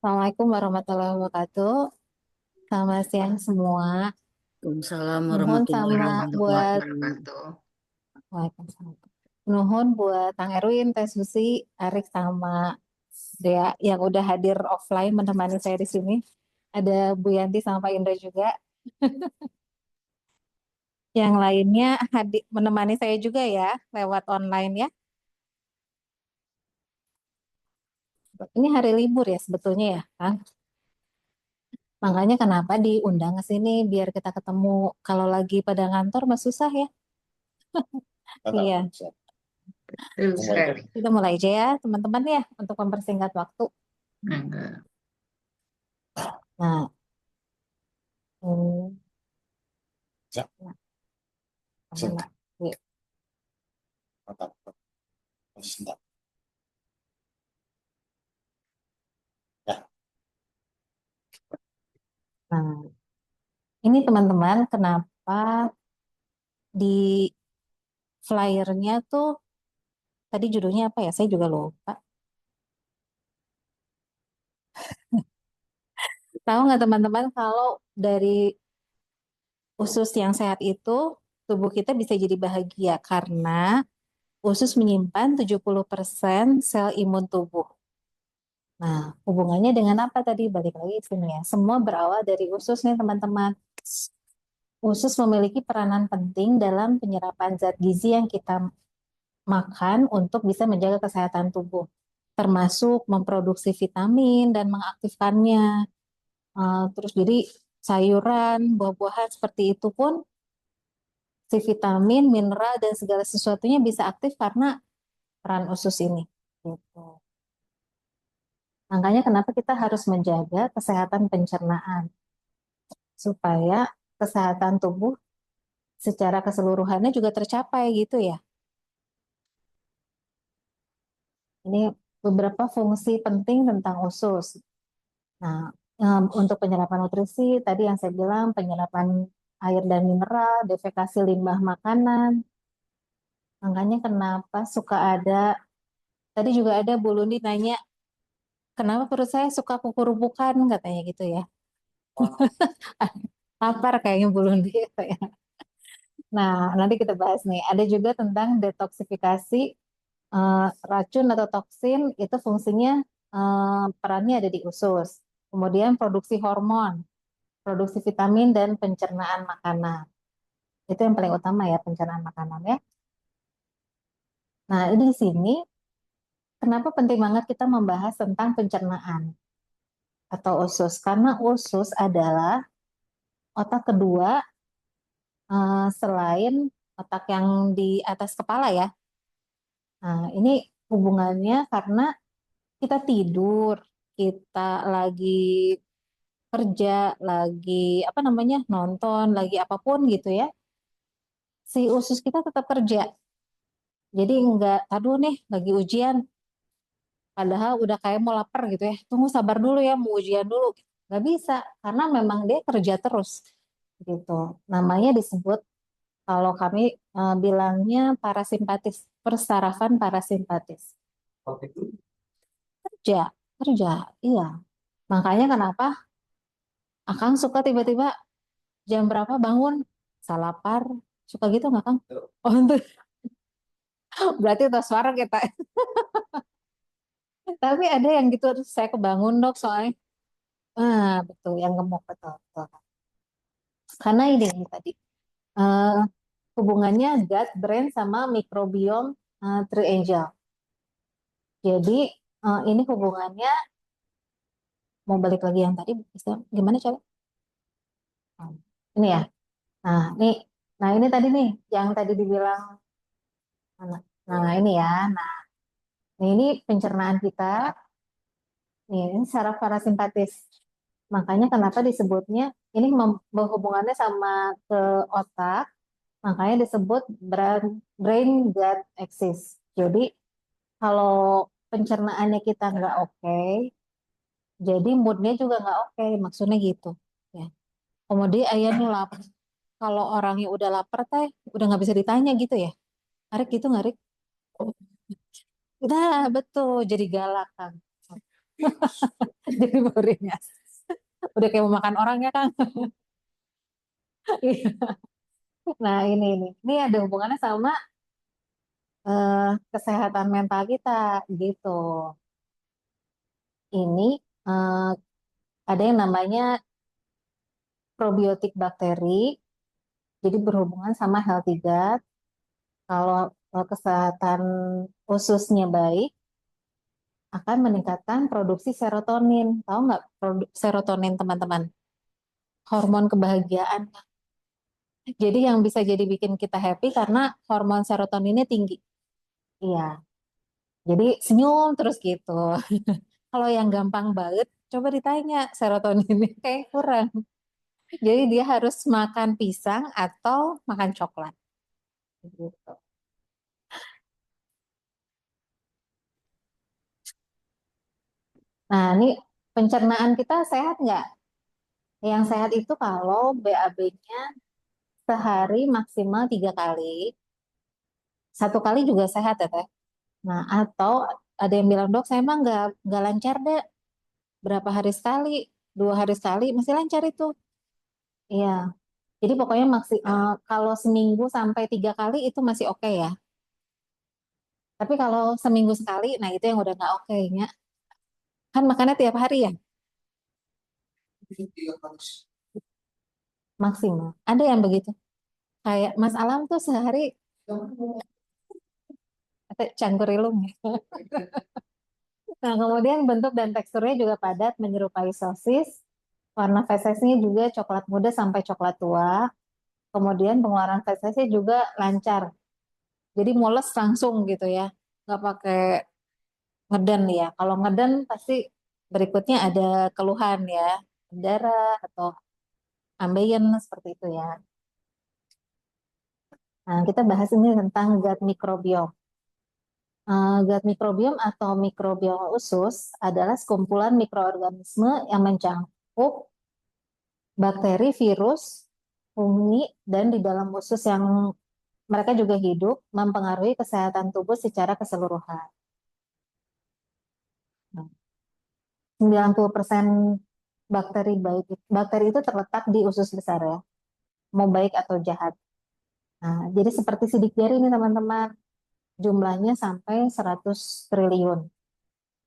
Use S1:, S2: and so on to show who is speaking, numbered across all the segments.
S1: Assalamualaikum warahmatullahi wabarakatuh. Selamat siang semua.
S2: Waalaikumsalam
S1: Nuhun
S2: warahmatullahi
S1: sama buat
S2: wabarakatuh.
S1: Waalaikumsalam. Nuhun buat Kang Erwin, Teh Susi, Arik sama Dea yang udah hadir offline menemani saya di sini. Ada Bu Yanti sama Pak Indra juga. Yang lainnya hadir menemani saya juga ya lewat online ya. Ini hari libur ya sebetulnya ya, Kang. Makanya kenapa diundang ke sini biar kita ketemu. Kalau lagi pada ngantor mah susah ya. Iya.
S2: Terus sekali.
S1: Kita mulai aja ya, teman-teman ya, untuk mempersingkat waktu.
S2: Enggak.
S1: Nah, hmm,
S3: Siap,
S1: nah,
S3: siap.
S1: mana? Yuk.
S3: Mantap. Sebentar. Ya,
S1: Nah, ini teman-teman, kenapa di flyernya tuh tadi judulnya apa ya? Saya juga lupa. Tahu nggak teman-teman kalau dari usus yang sehat itu tubuh kita bisa jadi bahagia karena usus menyimpan 70% sel imun tubuh. Nah, hubungannya dengan apa tadi? Balik lagi ke sini ya. Semua berawal dari usus nih teman-teman. Usus memiliki peranan penting dalam penyerapan zat gizi yang kita makan untuk bisa menjaga kesehatan tubuh, termasuk memproduksi vitamin dan mengaktifkannya. Terus jadi sayuran, buah-buahan seperti itu pun si vitamin, mineral dan segala sesuatunya bisa aktif karena peran usus ini. Gitu. Makanya kenapa kita harus menjaga kesehatan pencernaan supaya kesehatan tubuh secara keseluruhannya juga tercapai gitu ya. Ini beberapa fungsi penting tentang usus. Nah, untuk penyerapan nutrisi, tadi yang saya bilang penyerapan air dan mineral, defekasi limbah makanan. Makanya kenapa suka ada, tadi juga ada Bu Lundi nanya, kenapa perut saya suka kukurupukan, katanya gitu ya. Lapar kayaknya Bu Lundi. Nah, nanti kita bahas nih. Ada juga tentang detoksifikasi racun atau toksin, itu fungsinya perannya ada di usus. Kemudian produksi hormon, produksi vitamin dan pencernaan makanan. Itu yang paling utama ya, pencernaan makanan ya. Nah, ini di sini kenapa penting banget kita membahas tentang pencernaan atau usus? Karena usus adalah otak kedua selain otak yang di atas kepala ya. Nah, ini hubungannya karena kita tidur, kita lagi kerja, lagi apa namanya, nonton, lagi apapun gitu ya. Si usus kita tetap kerja. Jadi enggak, aduh nih lagi ujian, padahal udah kayak mau lapar gitu ya. Tunggu sabar dulu ya, mau ujian dulu. Nggak bisa, karena memang dia kerja terus gitu. Namanya disebut, kalau kami bilangnya parasimpatis, persarafan parasimpatis. Kerja, kerja, iya. Makanya kenapa Akang suka tiba-tiba jam berapa bangun, salapar, suka gitu nggak Kang? Oh itu, berarti itu suara kita. Tapi ada yang gitu, "Aduh, saya kebangun dok soalnya." Betul, yang gemuk betul, betul. Karena ini tadi eh, hubungannya gut brain sama mikrobiom triangle. Jadi ini hubungannya, mau balik lagi yang tadi bisa gimana coba? Hmm, Ini ya. Nah, ini tadi nih yang tadi dibilang. Nah, ini ya. Nah, ini pencernaan kita. Nih, ini saraf parasimpatis. Makanya kenapa disebutnya ini berhubungannya sama ke otak, makanya disebut brain gut axis. Jadi kalau pencernaannya kita nggak oke, jadi moodnya juga nggak oke, maksudnya gitu. Ya. Kemudian ayahnya lapar. Kalau orangnya udah lapar teh, udah nggak bisa ditanya gitu ya. Arik gitu nggak, Rik? Nah, betul, jadi galak kan. Jadi beringas. Udah kayak mau makan orang ya, Kang. Iya. Nah, ini ada hubungannya sama kesehatan mental kita gitu. Ini eh, ada yang namanya probiotik bakteri, jadi berhubungan sama healthy gut. Kalau kesehatan ususnya baik, akan meningkatkan produksi serotonin. Tahu nggak serotonin, teman-teman? Hormon kebahagiaan. Jadi yang bisa jadi bikin kita happy karena hormon serotoninnya tinggi. Iya, jadi senyum terus gitu. Kalau yang gampang banget, coba ditanya serotoninnya kayak kurang. Jadi dia harus makan pisang atau makan coklat. Gitu. Nah, ini pencernaan kita sehat nggak? Yang sehat itu kalau BAB-nya sehari maksimal 3 kali. 1 kali juga sehat ya, Teh. Nah, atau ada yang bilang, dok, saya emang nggak lancar deh. Berapa hari sekali, 2 hari sekali, masih lancar itu. Iya. Jadi pokoknya kalau seminggu sampai 3 kali itu masih oke ya. Tapi kalau seminggu sekali, nah itu yang udah nggak oke ya. Kan makannya tiap hari ya, maksimal. Ada yang begitu. Kayak Mas Alam tuh sehari cangkurilung ya. Nah, kemudian bentuk dan teksturnya juga padat menyerupai sosis. Warna fesesnya juga coklat muda sampai coklat tua. Kemudian pengeluaran fesesnya juga lancar. Jadi mules langsung gitu ya. Nggak pakai ngeden ya. Kalau ngeden pasti berikutnya ada keluhan ya. Darah atau ambeien seperti itu ya. Nah, kita bahas ini tentang gut microbiome. Gut microbiome atau mikrobioma usus adalah sekumpulan mikroorganisme yang mencakup bakteri, virus, fungi, dan di dalam usus yang mereka juga hidup, mempengaruhi kesehatan tubuh secara keseluruhan. Nah, 90% bakteri itu terletak di usus besar ya, mau baik atau jahat. Nah, jadi seperti sidik jari nih teman-teman, jumlahnya sampai 100 triliun.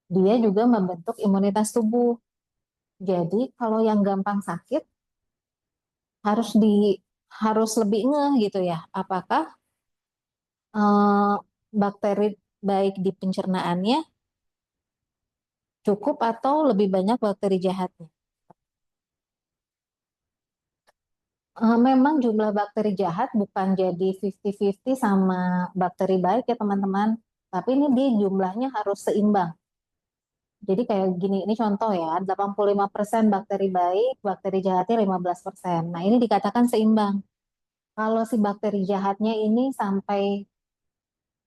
S1: Dia juga membentuk imunitas tubuh. Jadi kalau yang gampang sakit harus harus lebih ngeh gitu ya. Apakah eh, bakteri baik di pencernaannya cukup atau lebih banyak bakteri jahatnya? Memang jumlah bakteri jahat bukan jadi 50-50 sama bakteri baik ya teman-teman. Tapi ini dia jumlahnya harus seimbang. Jadi kayak gini, ini contoh ya, 85% bakteri baik, bakteri jahatnya 15%. Nah, ini dikatakan seimbang. Kalau si bakteri jahatnya ini sampai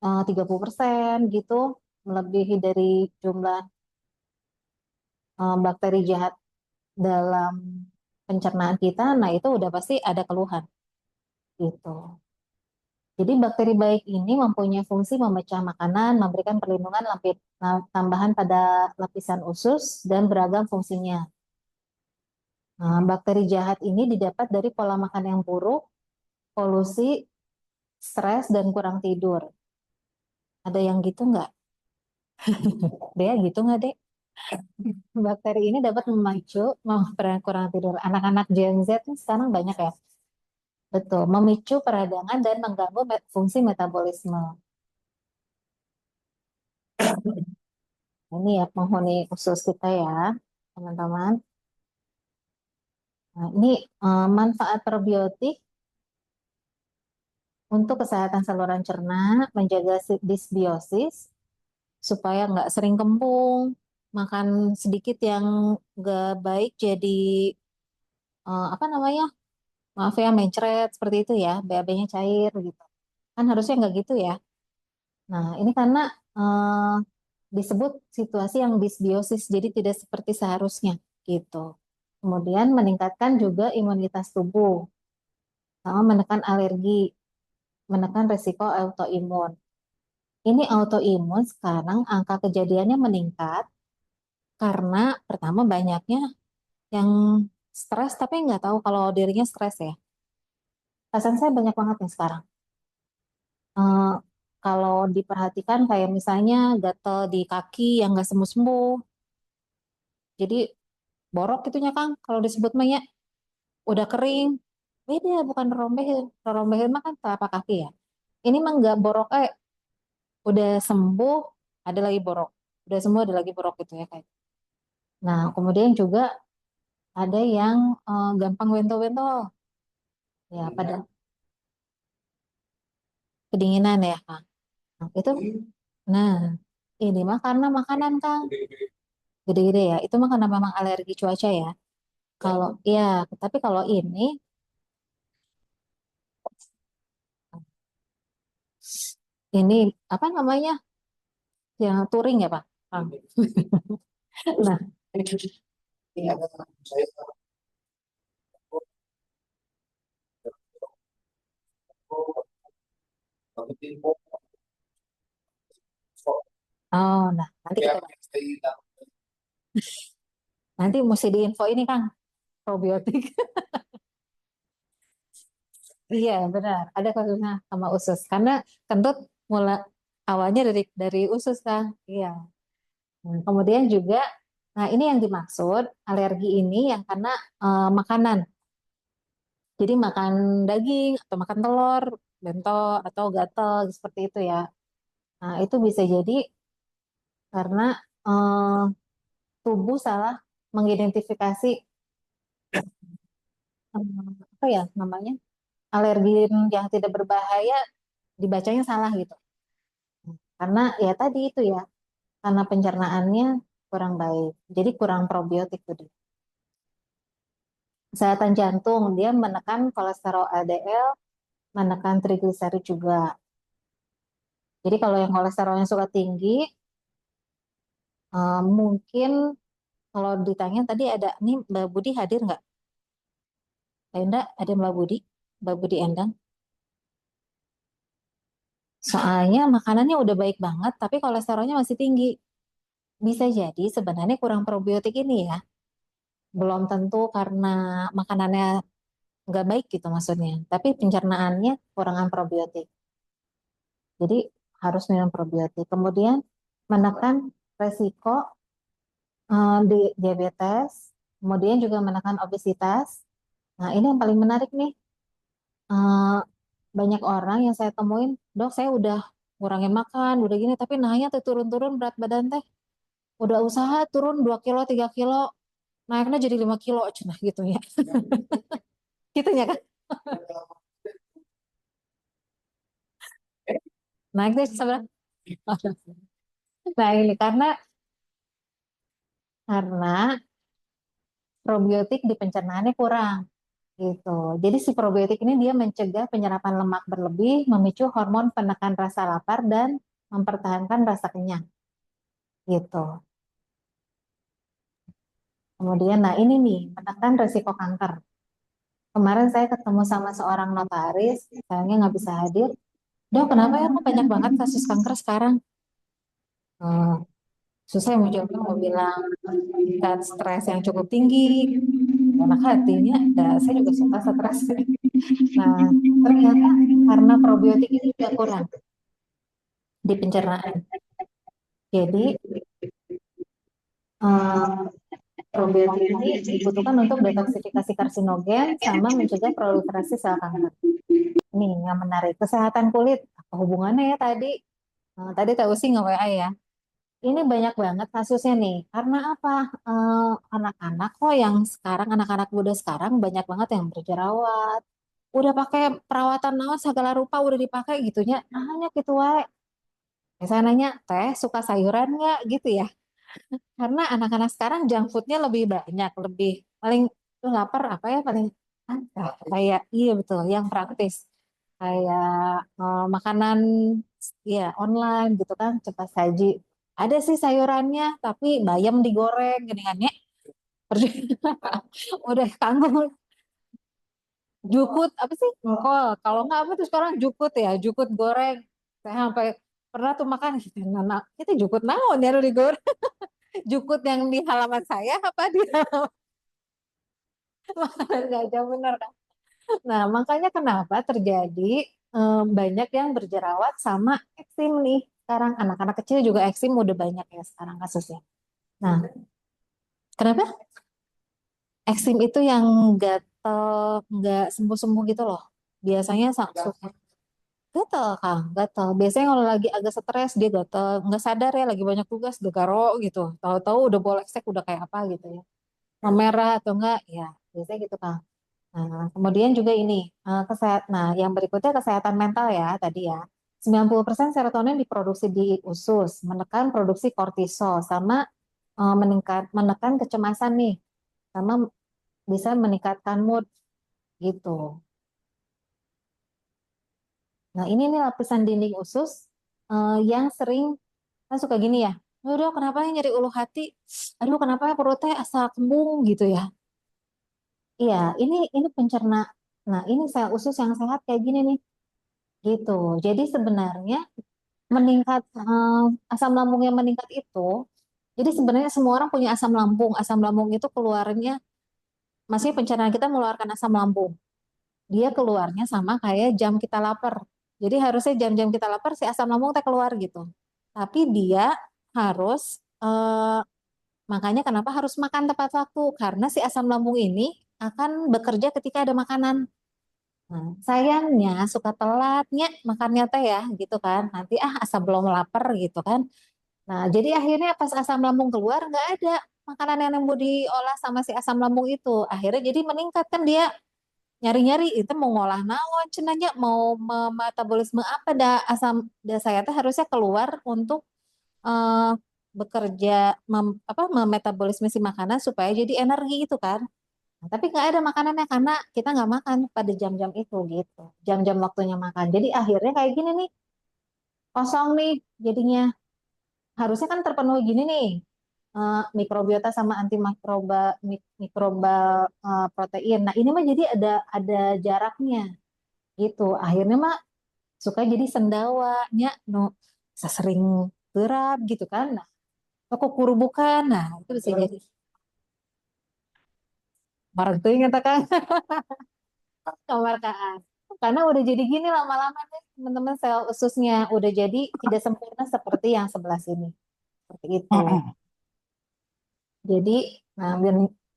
S1: 30% gitu, melebihi dari jumlah bakteri jahat dalam pencernaan kita, nah itu udah pasti ada keluhan gitu. Jadi bakteri baik ini mempunyai fungsi memecah makanan, memberikan perlindungan tambahan pada lapisan usus, dan beragam fungsinya. Nah, bakteri jahat ini didapat dari pola makan yang buruk, polusi, stres, dan kurang tidur. Ada yang gitu nggak? Dea gitu nggak, Dek? Bakteri ini dapat memacu kurang tidur. Anak-anak Gen Z nih sekarang banyak ya. Betul, memicu peradangan dan mengganggu fungsi metabolisme. Ini ya penghuni usus kita ya, teman-teman. Nah, ini manfaat probiotik untuk kesehatan saluran cerna, menjaga disbiosis, supaya nggak sering kembung, makan sedikit yang nggak baik jadi apa namanya, maaf ya, mencret seperti itu ya, BAB-nya cair gitu. Kan harusnya nggak gitu ya. Nah, ini karena eh, disebut situasi yang disbiosis, jadi tidak seperti seharusnya gitu. Kemudian meningkatkan juga imunitas tubuh, sama menekan alergi, menekan resiko autoimun. Ini autoimun sekarang angka kejadiannya meningkat karena pertama banyaknya yang stres tapi nggak tahu kalau dirinya stres ya. Pasien saya banyak banget nih sekarang. Eh, Kalau diperhatikan kayak misalnya gatel di kaki yang nggak sembuh-sembuh, jadi borok itunya Kang, kalau disebut mah ya, udah kering, beda bukan rombehin. Kalau rombehin mah kan telapak kaki ya. Ini mah nggak borok, udah sembuh, ada lagi borok. Udah sembuh, ada lagi borok gitu ya kayak. Nah, kemudian juga ada yang gampang bentol-bentol. Ya, pada kedinginan ya, Kang. Nah, itu, nah, ini mah karena makanan, Kang. Gede-gede ya. Itu mah karena memang alergi cuaca ya. Kalau, ya, tapi kalau ini apa namanya? Yang touring ya, Pak? Kang. Nah, oh, nah, nanti mesti diinfo ini, Kang, probiotik. Iya, benar. Ada kasusnya sama usus. Karena kentut mulai awalnya dari usus, Kang. Iya. Nah, kemudian juga, nah ini yang dimaksud alergi ini yang karena makanan. Jadi makan daging atau makan telur, bentol atau gatel seperti itu ya. Nah, itu bisa jadi karena eh, tubuh salah mengidentifikasi apa ya namanya alergen yang tidak berbahaya dibacanya salah gitu. Karena ya tadi itu ya, karena pencernaannya kurang baik. Jadi kurang probiotik tuh. Kesehatan jantung, dia menekan kolesterol LDL, menekan trigliserid juga. Jadi kalau yang kolesterolnya suka tinggi, mungkin kalau ditanya tadi ada, nih Mbak Budi hadir nggak? Enggak, ada Mbak Budi Endang. Soalnya makanannya udah baik banget, tapi kolesterolnya masih tinggi. Bisa jadi sebenarnya kurang probiotik ini ya. Belum tentu karena makanannya nggak baik gitu maksudnya, tapi pencernaannya kurangan probiotik. Jadi harus minum probiotik. Kemudian menekan resiko di diabetes, kemudian juga menekan obesitas. Nah, ini yang paling menarik nih. Eh, Banyak orang yang saya temuin, dok saya udah ngurangin makan, udah gini, tapi nahnya tuh turun-turun berat badan teh. Udah usaha turun 2 kilo, 3 kilo, naiknya jadi 5 kilo, cenah gitu ya. Gitu ya kan? Naiknya sebenarnya. Nah ini karena probiotik di pencernaannya kurang gitu. Jadi si probiotik ini dia mencegah penyerapan lemak berlebih, memicu hormon penekan rasa lapar dan mempertahankan rasa kenyang gitu. Kemudian nah ini nih menekan resiko kanker. Kemarin saya ketemu sama seorang notaris, sayangnya nggak bisa hadir. Dok, kenapa ya kok banyak banget kasus kanker sekarang? Eh, Susah mau jawab, mau bilang tingkat stres yang cukup tinggi, enak hatinya, ya saya juga suka stres. Nah, ternyata karena probiotik ini juga kurang di pencernaan. Jadi, eh, probiotik ini dibutuhkan untuk detoksifikasi karsinogen sama mencegah proliferasi sel kanker. Ini yang menarik, kesehatan kulit. Apa hubungannya ya tadi? Tadi tahu sih nge-WA ya. Ini banyak banget kasusnya nih. Karena apa? Anak-anak kok yang sekarang, anak-anak muda sekarang banyak banget yang berjerawat. Udah pakai perawatan naon segala rupa udah dipakai gitunya. Nanya gitu wae. Misalnya nanya, teh suka sayuran nggak gitu ya? Karena anak-anak sekarang junk foodnya lebih banyak, lebih paling "Lu lapar apa ya paling kayak iya betul, yang praktis kayak makanan ya online gitu kan cepat saji. Ada sih sayurannya, tapi bayam digoreng gini-gini. Udah tanggung jukut apa sih? Engkol. Kalau nggak apa tuh sekarang jukut ya, jukut goreng. Saya sampai pernah tuh makan gitu, nah, itu jukut naon ya lu digoreng. Jukut yang di halaman saya apa di halaman makanan gajah bener kan? Nah, makanya kenapa terjadi banyak yang berjerawat sama eksim nih. Sekarang anak-anak kecil juga eksim udah banyak ya sekarang kasusnya. Nah, kenapa? Eksim itu yang gatel, nggak sembuh-sembuh gitu loh. Biasanya suka gatel, Kang, gatel. Biasanya kalau lagi agak stres dia gatel, nggak sadar ya lagi banyak tugas, gegaro gitu. Tahu-tahu udah bolek-sek udah kayak apa gitu ya. Memerah atau enggak, ya biasanya gitu, Kang. Nah, kemudian juga ini, nah yang berikutnya kesehatan mental ya tadi ya. 90% serotonin diproduksi di usus, menekan produksi kortisol, sama menekan kecemasan nih, sama bisa meningkatkan mood gitu. Nah, ini nih lapisan dinding usus yang sering kan suka gini ya. Aduh, kenapa ya nyeri ulu hati? Aduh, kenapa ya perutnya asa kembung gitu ya. Iya, ini pencerna. Nah, ini sel usus yang sehat kayak gini nih. Gitu. Jadi sebenarnya meningkat asam lambung yang meningkat itu, jadi sebenarnya semua orang punya asam lambung. Asam lambung itu keluarnya, masih pencernaan kita mengeluarkan asam lambung. Dia keluarnya sama kayak jam kita lapar. Jadi harusnya jam-jam kita lapar si asam lambung kita keluar gitu. Tapi dia harus makanya kenapa harus makan tepat waktu? Karena si asam lambung ini akan bekerja ketika ada makanan. Nah, sayangnya suka telatnya makannya teh ya gitu kan. Nanti asam belum lapar gitu kan. Nah, jadi akhirnya pas asam lambung keluar nggak ada makanan yang mau diolah sama si asam lambung itu. Akhirnya jadi meningkat kan dia nyari-nyari itu mau ngolah naon cenanya mau metabolisme apa dah asam dah saya teh harusnya keluar untuk eh, bekerja memetabolisme si makanan supaya jadi energi itu kan. Nah, tapi nggak ada makanannya karena kita nggak makan pada jam-jam itu gitu. Jam-jam waktunya makan. Jadi akhirnya kayak gini nih, kosong nih jadinya. Harusnya kan terpenuhi gini nih, mikrobiota sama antimikroba mikroba protein. Nah, ini mah jadi ada jaraknya gitu. Akhirnya mah suka jadi sendawanya no sering berat gitu kan. Nah, kok kurubukan. Nah, itu bisa jadi barang tuh ingat kan kemarkaan. Karena udah jadi gini lama-lama deh teman-teman sel ususnya udah jadi tidak sempurna seperti yang sebelah sini. Seperti itu. Jadi, nah,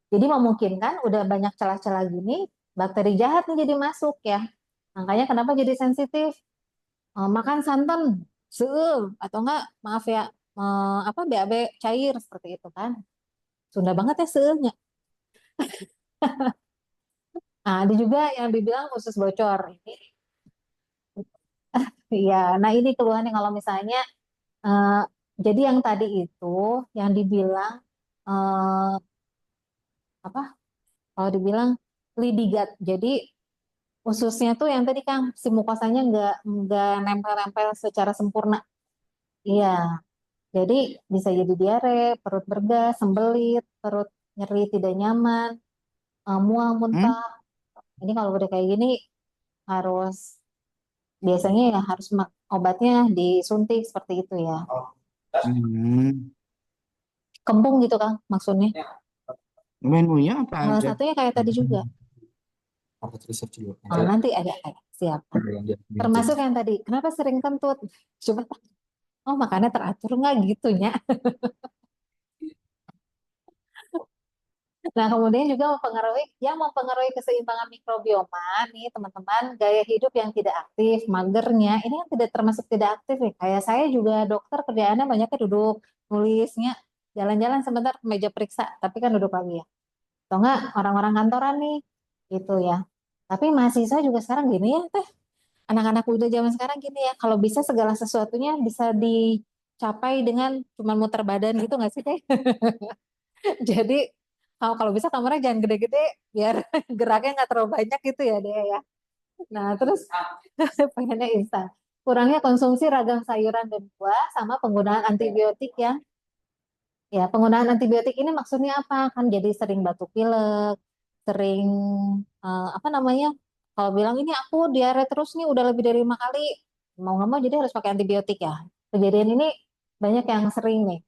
S1: jadi memungkinkan udah banyak celah-celah gini, bakteri jahat nih jadi masuk ya. Makanya kenapa jadi sensitif? Makan santan, seueuh, atau enggak, maaf ya, apa BAB cair seperti itu kan. Sunda banget ya seueuhnya. Nah, ada juga yang dibilang usus bocor. Ini, ya, nah ini keluhannya kalau misalnya, eh, jadi yang tadi itu, yang dibilang, eh, apa, kalau dibilang lidigat. Jadi ususnya tuh yang tadi Kang, si mukosanya nggak nempel-nempel secara sempurna. Iya, jadi bisa jadi diare, perut bergas, sembelit, perut nyeri tidak nyaman, mual, muntah. Ini kalau udah kayak gini harus biasanya ya harus obatnya disuntik seperti itu ya.
S4: Hmm.
S1: Kembung gitu Kang maksudnya.
S4: Menunya apa
S1: Salah
S4: aja?
S1: satunya kayak tadi juga.
S3: Harus riset dulu.
S1: Oh, nanti ada siap. Termasuk yang tadi, kenapa sering kentut? Coba, oh makannya teratur nggak gitunya. Nah, kemudian juga mempengaruhi keseimbangan mikrobioma nih teman-teman, gaya hidup yang tidak aktif, magernya, ini kan tidak termasuk tidak aktif nih. Kayak saya juga dokter kerjaannya banyaknya duduk, nulisnya, jalan-jalan sebentar ke meja periksa, tapi kan duduk lagi ya. Atau enggak orang-orang kantoran nih, gitu ya. Tapi mahasiswa juga sekarang gini ya, teh. Anak-anak muda zaman sekarang gini ya, kalau bisa segala sesuatunya bisa dicapai dengan cuma muter badan gitu nggak sih, teh? Jadi kalau bisa kamarnya jangan gede-gede biar geraknya nggak terlalu banyak gitu ya deh ya. Nah terus pengennya instan. Kurangnya konsumsi ragam sayuran dan buah sama penggunaan antibiotik ya penggunaan antibiotik ini maksudnya apa? Kan jadi sering batuk pilek, sering apa namanya? Kalau bilang ini aku diare terus nih udah lebih dari 5 kali, mau nggak mau jadi harus pakai antibiotik ya. Kejadian ini banyak yang sering nih.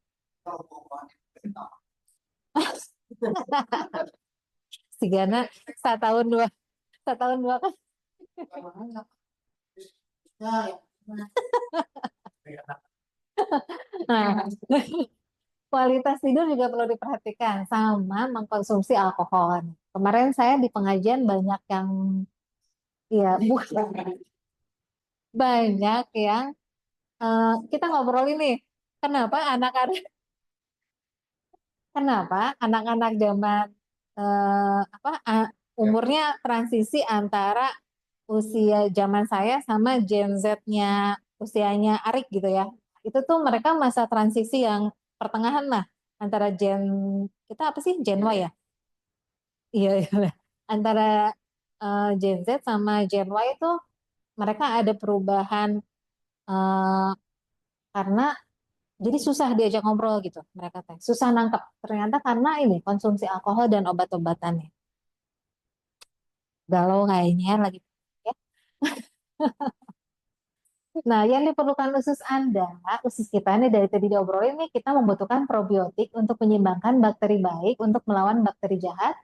S1: Si Gana setahun dua kan. Nah, kualitas tidur juga perlu diperhatikan sama mengkonsumsi alkohol. Kemarin saya di pengajian banyak yang ya bukan banyak yang kita ngobrol ini kenapa anak-anak anak-anak zaman apa umurnya transisi antara usia zaman saya sama Gen Z-nya usianya Arik gitu ya. Itu tuh mereka masa transisi yang pertengahan lah antara kita apa sih Gen Y ya? Iya, iya. Antara Gen Z sama Gen Y itu mereka ada perubahan eh, karena jadi susah diajak ngobrol gitu mereka teh. Susah nangkep. Ternyata karena ini konsumsi alkohol dan obat-obatannya. Galau kayaknya lagi ya. Nah, yang diperlukan usus kita ini dari tadi diobrolin nih, kita membutuhkan probiotik untuk menyeimbangkan bakteri baik untuk melawan bakteri jahat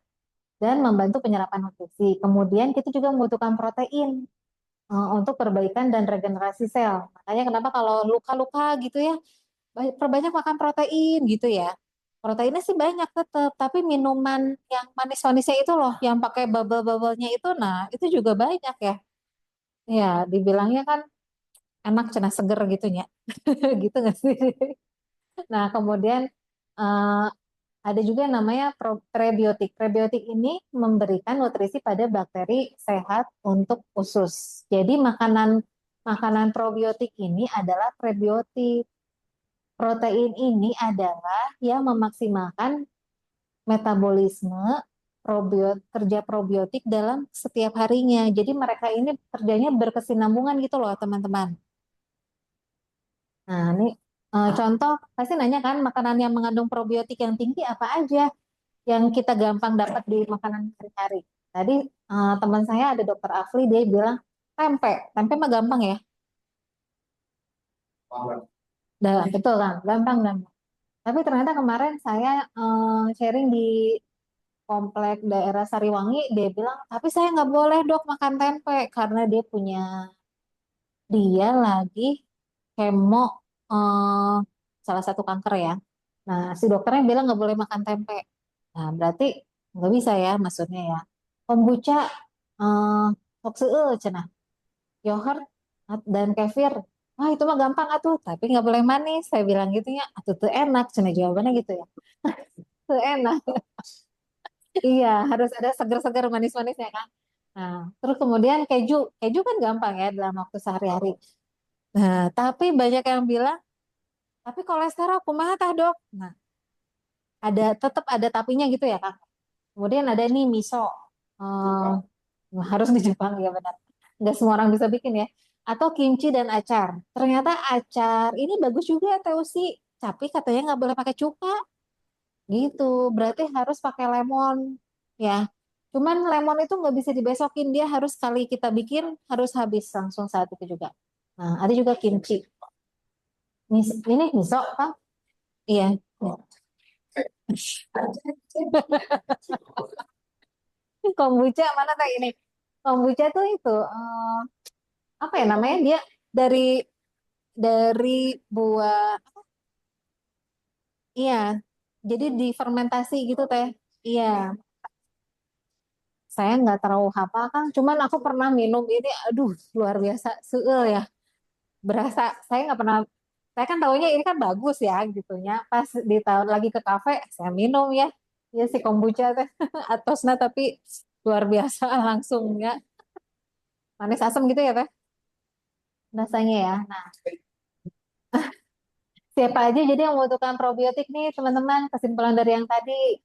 S1: dan membantu penyerapan nutrisi. Kemudian kita juga membutuhkan protein untuk perbaikan dan regenerasi sel. Makanya kenapa kalau luka-luka gitu ya, perbanyak makan protein gitu ya. Proteinnya sih banyak tetap, tapi minuman yang manis-manisnya itu loh, yang pakai bubble-bubblenya itu, nah itu juga banyak ya. Ya, dibilangnya kan enak cenah seger gitu ya. Gitu nggak sih? Nah, kemudian eh, ada juga yang namanya prebiotik. Prebiotik ini memberikan nutrisi pada bakteri sehat untuk usus. Jadi makanan makanan probiotik ini adalah prebiotik. Protein ini adalah yang memaksimalkan metabolisme kerja probiotik dalam setiap harinya. Jadi mereka ini kerjanya berkesinambungan gitu loh, teman-teman. Nah, ini contoh pasti nanya kan makanan yang mengandung probiotik yang tinggi apa aja yang kita gampang dapat di makanan sehari-hari. Tadi teman saya ada dokter Afli dia bilang tempe, tempe mah gampang ya. Dah, betul kan, gampang gampang. Tapi ternyata kemarin saya sharing di komplek daerah Sariwangi, dia bilang, tapi saya nggak boleh dok makan tempe karena dia lagi kemo eh, salah satu kanker ya. Nah, si dokternya bilang nggak boleh makan tempe. Nah, berarti nggak bisa ya maksudnya ya. Kombucha, eh, sok seueuh cenah. Yogurt dan kefir. Wah, itu mah gampang atuh, tapi nggak boleh manis. Saya bilang gitu ya. Atuh tuh enak, cenah jawabannya gitu ya. Tuh enak. Iya, harus ada seger-seger manis-manisnya kan. Nah, terus kemudian keju. Keju kan gampang ya dalam waktu sehari-hari. Nah, tapi banyak yang bilang, tapi kolesterol kumaha tah dok? Nah, tetap ada tapinya gitu ya Kak. Kemudian ada nih miso. Harus di Jepang ya benar. Nggak semua orang bisa bikin ya. Atau kimchi dan acar. Ternyata acar ini bagus juga Teusi. Tapi katanya nggak boleh pakai cuka. Gitu. Berarti harus pakai lemon. Ya. Cuman lemon itu nggak bisa dibesokin. Dia harus sekali kita bikin harus habis langsung saat itu juga. Nah, ada juga kimchi. Ini miso kan? Iya. Kombucha mana teh ini? Kombucha tuh itu apa ya namanya dia dari dari buah iya jadi difermentasi gitu teh iya saya nggak terlalu hafal kan cuman aku pernah minum ini aduh luar biasa seuel ya berasa saya nggak pernah saya kan taunya ini kan bagus ya gitunya pas di tahun lagi ke kafe saya minum ya ya si kombucha teh atosnya tapi luar biasa langsung ya manis asam gitu ya teh rasanya ya. Nah, siapa aja jadi yang membutuhkan probiotik nih teman-teman kesimpulan dari yang tadi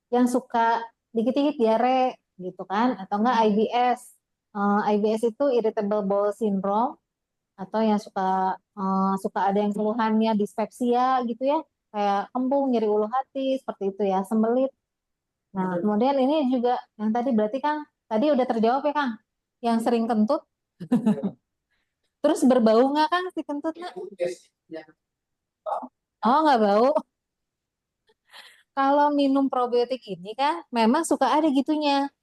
S1: yang suka dikit-dikit diare gitu kan atau enggak IBS. IBS itu irritable bowel syndrome atau yang suka ada yang keluhannya dispepsia gitu ya kayak kembung nyeri ulu hati seperti itu ya sembelit. Nah kemudian ini juga yang tadi berarti Kang tadi udah terjawab ya Kang yang sering kentut terus berbau nggak Kang si kentutnya? Oh nggak bau. kalau minum probiotik ini kan memang suka ada gitunya.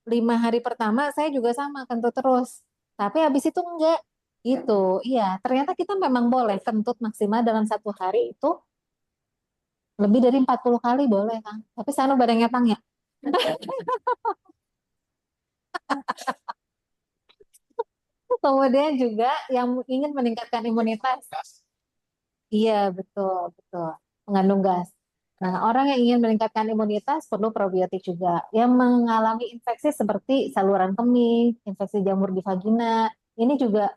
S1: 5 hari pertama saya juga sama kentut terus. Tapi habis itu enggak gitu. Iya, ternyata kita memang boleh kentut maksimal dalam 1 hari itu lebih dari 40 kali boleh kan. Tapi sana badannya tang ya. Kemudian juga yang ingin meningkatkan imunitas. Iya, betul, betul. Mengandung gas. Nah, orang yang ingin meningkatkan imunitas perlu probiotik juga. Yang mengalami infeksi seperti saluran kemih, infeksi jamur di vagina. Ini juga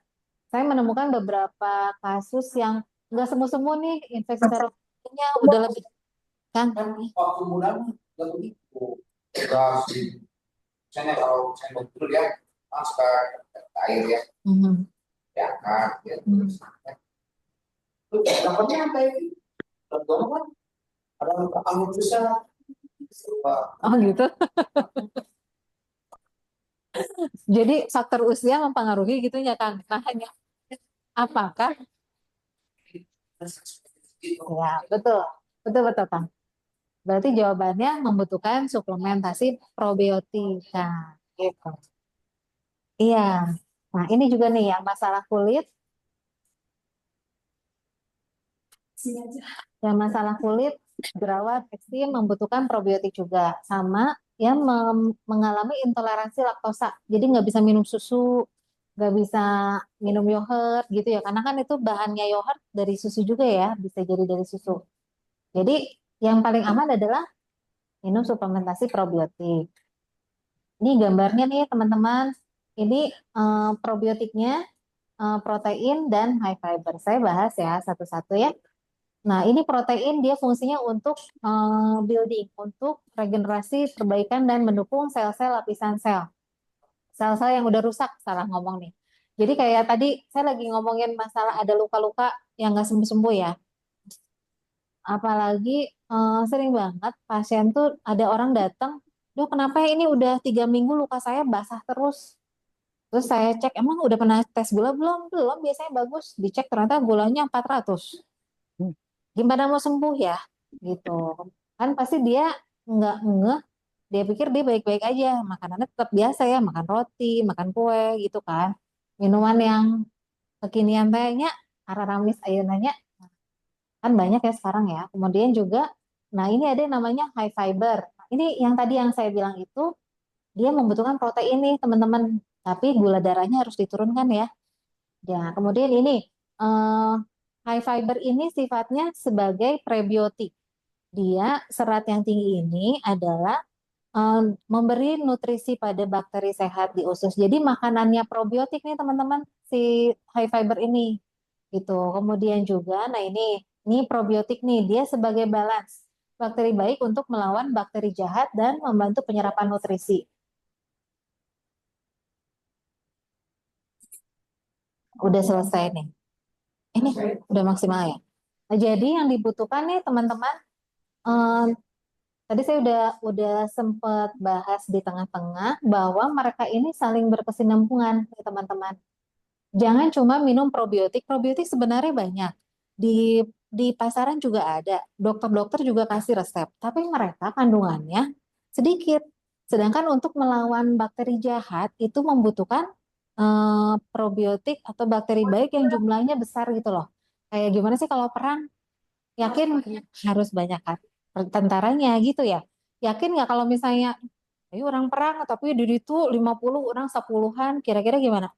S1: saya menemukan beberapa kasus yang nggak semu-semu nih, infeksi saluran kemihnya udah lebih kan.
S3: Waktu muda mah nggak begitu. Terus, misalnya kalau saya mau tidur ya, suka air ya,
S1: Mhm.
S3: ya kan, ya.
S1: Hmm.
S3: Terus dapatnya kayak gitu. Contohnya kan ada angin susah.
S1: Oh gitu. Jadi faktor usia mempengaruhi gitu ya Kang. Nah, hanya apakah? Ya, betul. Betul betul Kang. Berarti jawabannya membutuhkan suplementasi probiotika. Gitu. Iya. Nah, ini juga nih yang masalah kulit. Yang masalah kulit, jerawat, eksim membutuhkan probiotik juga. Sama yang mengalami intoleransi laktosa. Jadi nggak bisa minum susu, nggak bisa minum yogurt gitu ya. Karena kan itu bahannya yogurt dari susu juga ya, bisa jadi dari susu. Jadi yang paling aman adalah minum suplementasi probiotik. Ini gambarnya nih teman-teman. Ini probiotiknya protein dan high fiber. Saya bahas ya satu-satu ya. Nah, ini protein dia fungsinya untuk building, untuk regenerasi, perbaikan dan mendukung sel-sel lapisan sel. Sel-sel yang udah rusak, salah ngomong nih. Jadi kayak tadi saya lagi ngomongin masalah ada luka-luka yang nggak sembuh-sembuh ya. Apalagi sering banget pasien tuh ada orang datang, "Duh, kenapa ya ini udah 3 minggu luka saya basah terus?" Terus saya cek, emang udah pernah tes gula belum? Belum, biasanya bagus. Dicek ternyata gulanya 400. Gimana mau sembuh ya? Gitu. Kan pasti dia nggak ngeh, dia pikir dia baik-baik aja. Makanannya tetap biasa ya, makan roti, makan kue gitu kan. Minuman yang kekinian kayaknya, Araramis ayeunanya kan banyak ya sekarang ya. Kemudian juga, nah ini ada yang namanya high fiber. Ini yang tadi yang saya bilang itu, dia membutuhkan protein nih teman-teman. Tapi gula darahnya harus diturunkan ya. Ya, kemudian ini eh, high fiber ini sifatnya sebagai prebiotik. Dia serat yang tinggi ini adalah memberi nutrisi pada bakteri sehat di usus. Jadi makanannya probiotik nih teman-teman si high fiber ini gitu. Kemudian juga, nah ini probiotik nih dia sebagai balance bakteri baik untuk melawan bakteri jahat dan membantu penyerapan nutrisi. Udah selesai nih. Ini udah maksimal ya. Nah, jadi yang dibutuhkan nih teman-teman, eh, tadi saya udah sempat bahas di tengah-tengah bahwa mereka ini saling berkesinambungan, ya, teman-teman. Jangan cuma minum probiotik. Probiotik sebenarnya banyak. Di pasaran juga ada. Dokter-dokter juga kasih resep. Tapi mereka kandungannya sedikit. Sedangkan untuk melawan bakteri jahat itu membutuhkan probiotik atau bakteri baik yang jumlahnya besar gitu loh. Kayak gimana sih kalau perang? Yakin harus banyak kan tentaranya gitu ya. Yakin nggak kalau misalnya ayo orang perang tapi di itu 50 orang 10-an kira-kira gimana?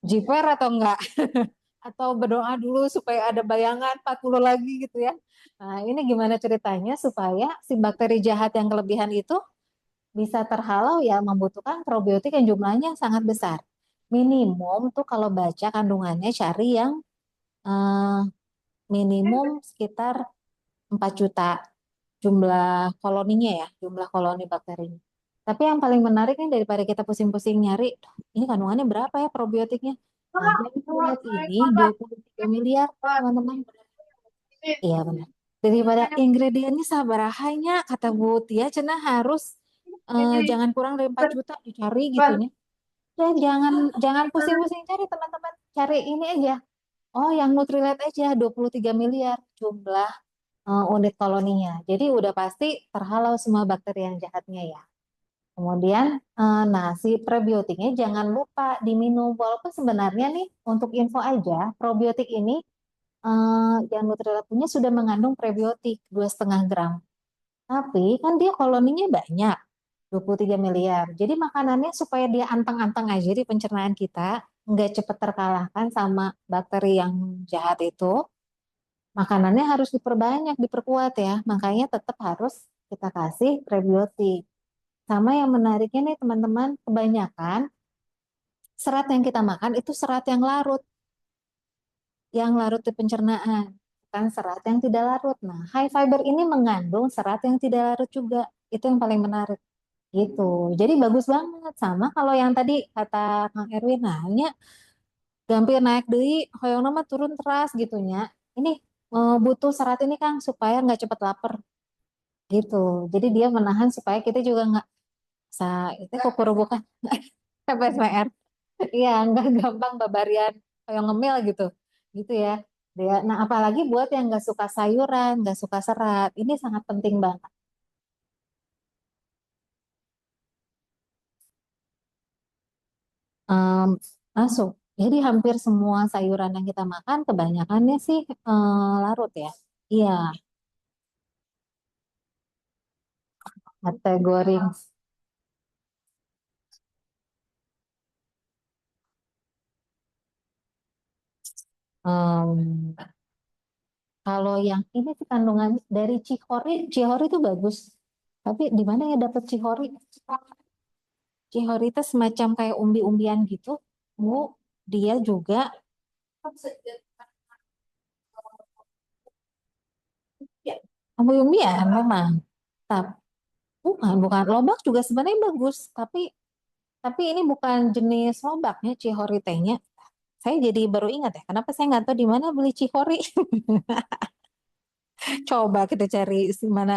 S1: Jiper atau enggak? Atau berdoa dulu supaya ada bayangan 40 lagi gitu ya. Nah, ini gimana ceritanya supaya si bakteri jahat yang kelebihan itu bisa terhalau ya membutuhkan probiotik yang jumlahnya sangat besar. Minimum tuh kalau baca kandungannya cari yang eh, minimum sekitar 4 juta jumlah koloninya ya, jumlah koloni bakterinya. Tapi yang paling menarik nih daripada kita pusing-pusing nyari, ini kandungannya berapa ya probiotiknya? Nah, yang kita lihat ini 23 miliar, teman-teman. Iya benar. Daripada ingredientnya sabarahanya, kata Bu Tia, cenah harus jangan kurang dari 4 juta dicari gitu ya. Dan jangan jangan pusing-pusing cari teman-teman. Cari ini aja. Oh, yang Nutrilite aja 23 miliar jumlah unit koloninya. Jadi udah pasti terhalau semua bakteri yang jahatnya ya. Kemudian, nah si prebiotiknya jangan lupa diminum. Walaupun sebenarnya nih untuk info aja, probiotik ini yang Nutrilett punya sudah mengandung prebiotik 2,5 gram. Tapi kan dia koloninya banyak, 23 miliar. Jadi makanannya supaya dia anteng-anteng aja di pencernaan kita, nggak cepat terkalahkan sama bakteri yang jahat itu, makanannya harus diperbanyak, diperkuat ya. Makanya tetap harus kita kasih prebiotik. Sama yang menariknya nih teman-teman, kebanyakan serat yang kita makan itu serat yang larut di pencernaan, bukan serat yang tidak larut. Nah, high fiber ini mengandung serat yang tidak larut juga. Itu yang paling menarik. Gitu. Jadi bagus banget. Sama kalau yang tadi kata Kang Erwin, nah nya gampir naik deui, hoyong nama turun teras gitunya. Ini butuh serat ini Kang supaya nggak cepat lapar gitu. Jadi dia menahan supaya kita juga nggak sa itu kukuru bukan PSMR. Iya, nggak gampang babarian hoyong ngemil gitu. Gitu ya. Dia, nah apalagi buat yang nggak suka sayuran, nggak suka serat, ini sangat penting banget. Em, Masuk. Jadi hampir semua sayuran yang kita makan kebanyakannya sih larut ya. Iya, kategori. em, Kalau yang ini sih kandungan dari cihori, cihori itu bagus. Tapi di mana ya dapat cihori? Cihori itu semacam kayak umbi-umbian gitu. Bu, dia juga umbi-umbian memang. Tapi bukan lobak juga sebenarnya bagus. Tapi ini bukan jenis lobaknya cihori tehnya. Saya jadi baru ingat ya, kenapa saya nggak tahu di mana beli cihori. Coba kita cari di mana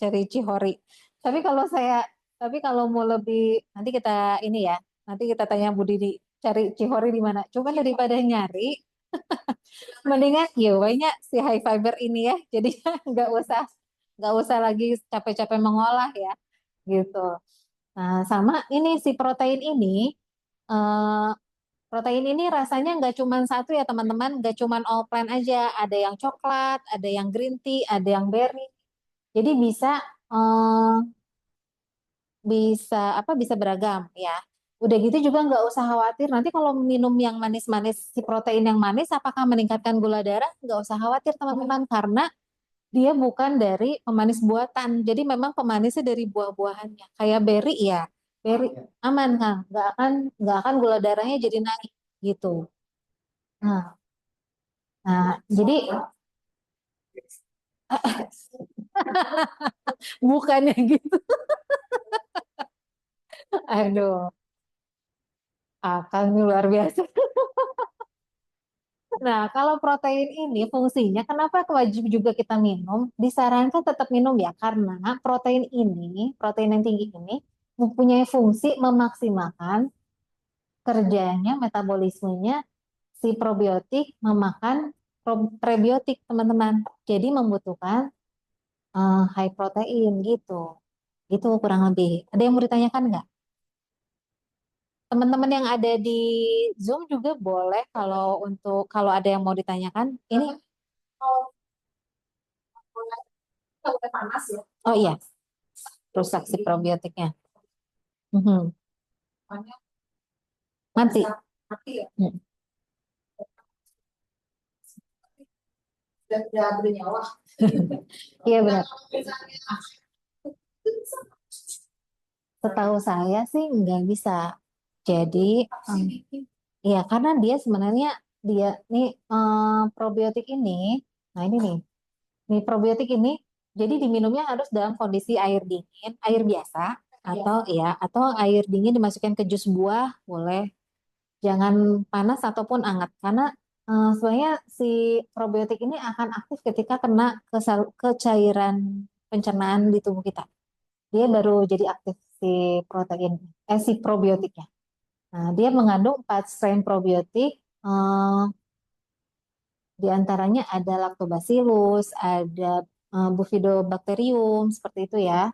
S1: cari cihori. Tapi kalau saya, tapi kalau mau lebih, nanti kita ini ya, nanti kita tanya Bu Didi cari cihori di mana. Coba daripada nyari, mendingan ya banyak si high fiber ini ya. Jadi nggak usah lagi capek-capek mengolah ya, gitu. Nah, sama ini si eh, protein ini rasanya nggak cuma satu ya teman-teman, nggak cuma all plant aja, ada yang coklat, ada yang green tea, ada yang berry. Jadi eh, bisa beragam ya. Udah gitu juga nggak usah khawatir nanti kalau minum yang manis-manis si protein yang manis apakah meningkatkan gula darah? Nggak usah khawatir teman-teman karena dia bukan dari pemanis buatan. Jadi memang pemanisnya dari buah-buahannya. Kayak berry ya, berry aman kan? Nggak akan gula darahnya jadi naik gitu. Nah, jadi bukannya gitu. Aduh, akan luar biasa. Nah, kalau protein ini fungsinya, kenapa wajib juga kita minum? Disarankan tetap minum ya, karena protein yang tinggi ini mempunyai fungsi memaksimalkan kerjanya, metabolismenya si probiotik memakan prebiotik, teman-teman. Jadi membutuhkan high protein gitu. Itu kurang lebih. Ada yang mau ditanyakan nggak? Teman-teman yang ada di Zoom juga boleh kalau ada yang mau ditanyakan. Ini oh iya, rusak si probiotiknya. Mhm. Mati. Hmm. Iya benar. Setahu saya sih nggak bisa. Jadi, em, ya karena dia sebenarnya dia nih probiotik ini, nah ini nih probiotik ini, jadi diminumnya harus dalam kondisi air dingin, air biasa, atau air dingin dimasukkan ke jus buah boleh, jangan panas ataupun hangat karena sebenarnya si probiotik ini akan aktif ketika kena ke cairan pencernaan di tubuh kita. Dia baru jadi aktif si si probiotiknya. Nah, dia mengandung 4 strain probiotik. Di antaranya ada Lactobacillus, ada Bifidobacterium seperti itu ya.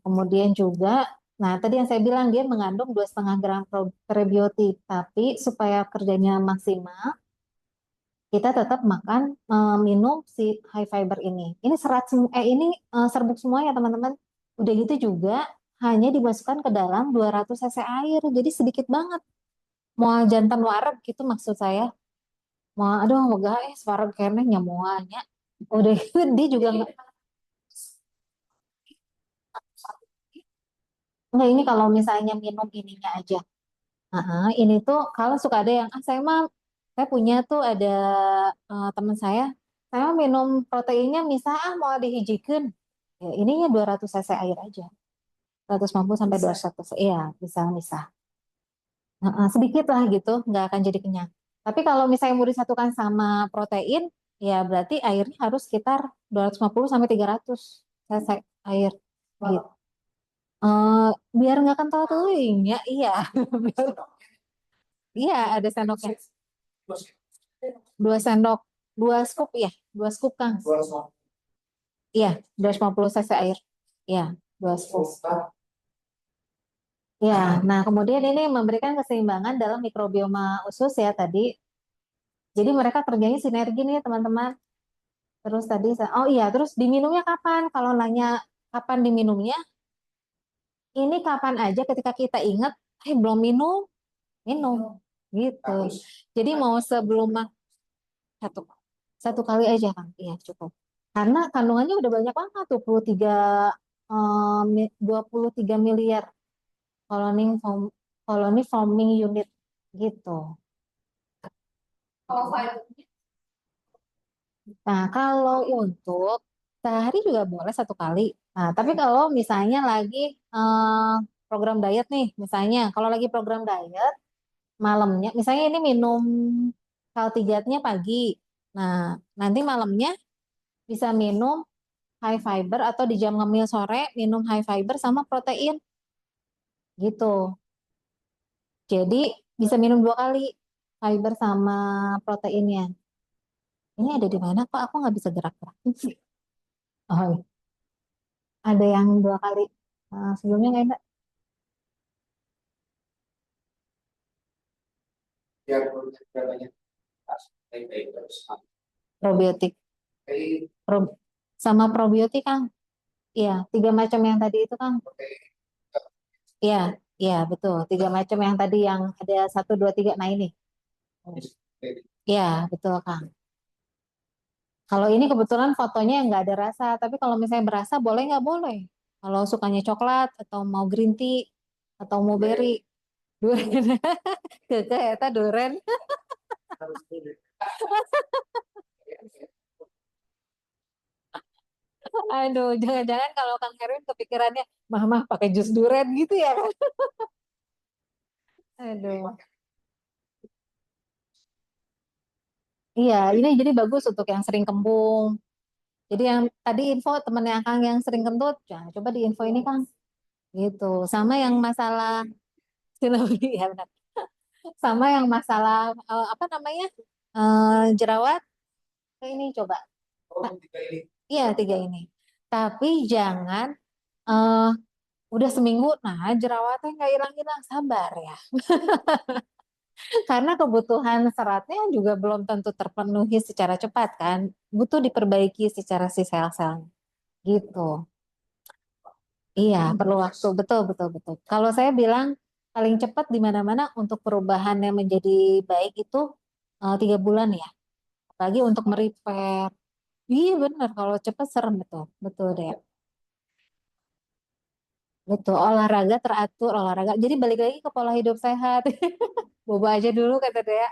S1: Kemudian juga, nah tadi yang saya bilang dia mengandung 2,5 gram prebiotik, tapi supaya kerjanya maksimal, kita tetap makan minum si high fiber ini. Ini serbuk semua ya teman-teman. Udah gitu juga hanya dimasukkan ke dalam 200 cc air, jadi sedikit banget. Mau jantan wareg gitu maksud saya. Mau aduh mau guys, wareg kene nyamuanya. Udah gitu dia juga nggak ini kalau misalnya minum ininya aja. Ini tuh kalau suka ada yang saya punya tuh ada teman saya mah minum proteinnya misal mau dihijikan. Ya, ininya 200 cc air aja. 150 sampai 200. Iya, bisa. Sedikit lah gitu, nggak akan jadi kenyang. Tapi kalau misalnya mau disatukan sama protein, ya berarti airnya harus sekitar 250 sampai 300 cc air gitu. Eh, biar nggak kental teling ya, iya. Iya, ada sendoknya. 2 sendok, 2 scoop ya, 2 scoop Kang. Iya, 250 cc air. Iya, 2 scoop. Ya, nah kemudian ini memberikan keseimbangan dalam mikrobioma usus ya tadi. Jadi mereka kerjanya sinergi nih teman-teman. Terus tadi, oh iya, terus diminumnya kapan? Kalau nanya kapan diminumnya, ini kapan aja ketika kita ingat, belum minum, minum, gitu. Jadi mau sebelum satu satu kali aja kan, iya cukup. Karena kandungannya udah banyak banget tuh, 23 miliar koloni koloni forming unit gitu. Nah, kalau untuk sehari juga boleh 1 kali. Nah, tapi kalau misalnya lagi program diet nih, misalnya kalau lagi program diet, malamnya, misalnya ini minum Kaltigatnya pagi. Nah, nanti malamnya bisa minum high fiber atau di jam ngemil sore minum high fiber sama protein gitu. Jadi bisa minum 2 kali fiber sama proteinnya. Ini ada di mana kok aku nggak bisa gerak-gerak? Oh, iya. Ada yang 2 kali. Sebelumnya nggak ada.
S3: Biar banyak terus
S1: Probiotik. Pro- sama probiotik Kang. Iya, 3 macam yang tadi itu Kang. Iya, iya betul. 3 macam yang tadi yang ada 1, 2, 3. Nah ini. Iya, betul Kang. Kalau ini kebetulan fotonya yang nggak ada rasa, tapi kalau misalnya berasa boleh nggak boleh. Kalau sukanya coklat atau mau green tea atau mau berry, durian, keke eta duren. Aduh, jangan-jangan kalau Kang Herwin kepikirannya, mah pakai jus duren gitu ya kan? Aduh. Iya, ini jadi bagus untuk yang sering kembung. Jadi yang tadi info temennya Kang yang sering kentut, jangan coba di info ini Kang. Gitu. Sama yang masalah silabi ya benar. Sama yang masalah apa namanya? Jerawat, kayak ini coba. Iya, 3 ini. Tapi jangan eh udah seminggu, nah jerawatnya nggak hilang-hilang, sabar ya. Karena kebutuhan seratnya juga belum tentu terpenuhi secara cepat kan. Butuh diperbaiki secara si sel-sel gitu. Iya, perlu waktu. Betul, betul, betul. Kalau saya bilang paling cepat di mana-mana untuk perubahan yang menjadi baik itu 3 bulan ya. Apalagi untuk merepair. Iya benar, kalau cepat serem betul. Betul deh. Betul, olahraga teratur, olahraga. Jadi balik lagi ke pola hidup sehat. Boba aja dulu kata Dea.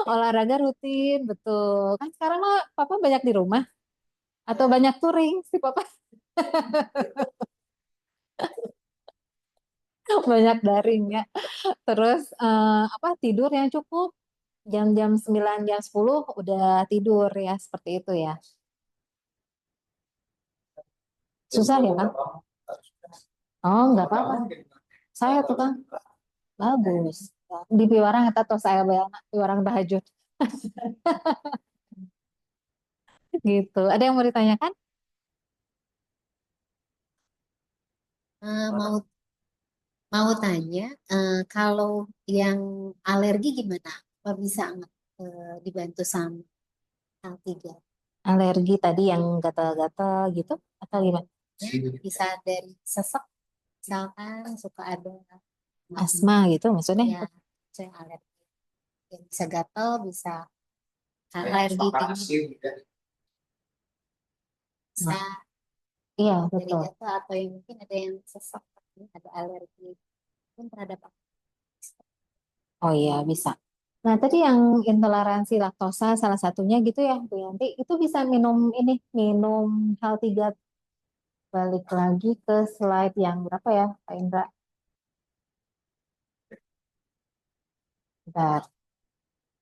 S1: Olahraga rutin, betul. Kan sekarang mah papa banyak di rumah atau banyak touring sih papa. Banyak daring ya. Terus apa tidur yang cukup jam-jam 9 jam 10 udah tidur ya seperti itu ya. Susah ya kan? Oh, nggak apa-apa. Saya tuh kan bagus. Di piwarang atau saya bayang piwarang tahajud. Gitu. Ada yang mau ditanyakan?
S5: Mau mau tanya, kalau yang alergi gimana? Apa bisa nggak dibantu sama L3?
S1: Alergi tadi yang gatal-gatal gitu atau gimana?
S5: Bisa dari sesek, misalkan suka ada
S1: Asma gitu maksudnya?
S5: ya, saya alergi. Yang bisa gatal, bisa
S3: Kayak
S5: alergi
S3: makan
S5: tinggi,
S3: asin gitu ya.
S5: bisa
S1: Iya,
S5: dari
S1: betul.
S5: gatal atau yang mungkin ada yang sesek, ada alergi pun terhadap apa?
S1: Oh iya, bisa. Nah, tadi yang intoleransi laktosa salah satunya gitu ya, Bu Yanti, itu bisa minum ini, minum hal tiga. Balik lagi ke slide yang berapa ya, Pak Indra? Bentar.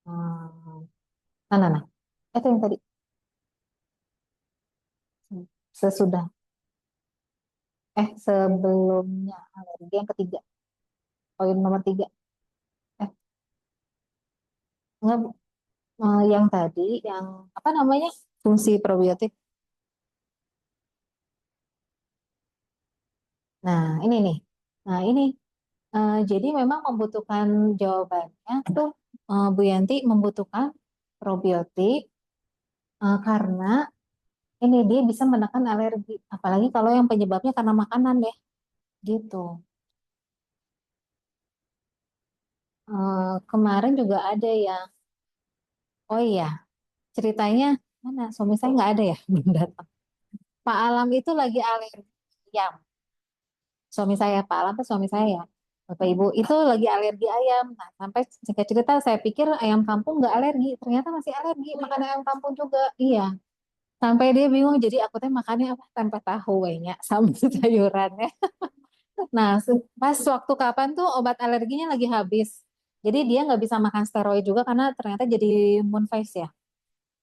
S1: Hmm, nah. Itu yang tadi. Sesudah. Sebelumnya alergi yang ketiga. Poin nomor tiga. Eh, enggak, yang tadi, yang apa namanya? Fungsi probiotik. Nah, ini nih. Nah, ini. Jadi memang membutuhkan jawabannya tuh, Bu Yanti membutuhkan probiotik karena ini dia bisa menekan alergi. Apalagi kalau yang penyebabnya karena makanan ya, gitu. Kemarin juga ada yang, oh iya, ceritanya mana? Suami saya nggak ada ya, belum datang. Pak Alam itu lagi alergi ayam. Suami saya, Pak Alam tuh suami saya, Bapak Ibu itu lagi alergi ayam. Nah, sampai singkat cerita saya pikir ayam kampung nggak alergi, ternyata masih alergi makan ayam kampung juga. Iya, sampai dia bingung. Jadi aku teh makannya apa? Tempe tahu kayaknya sama sayurannya. Nah, pas waktu kapan tuh obat alerginya lagi habis. Jadi dia nggak bisa makan steroid juga karena ternyata jadi moon face ya.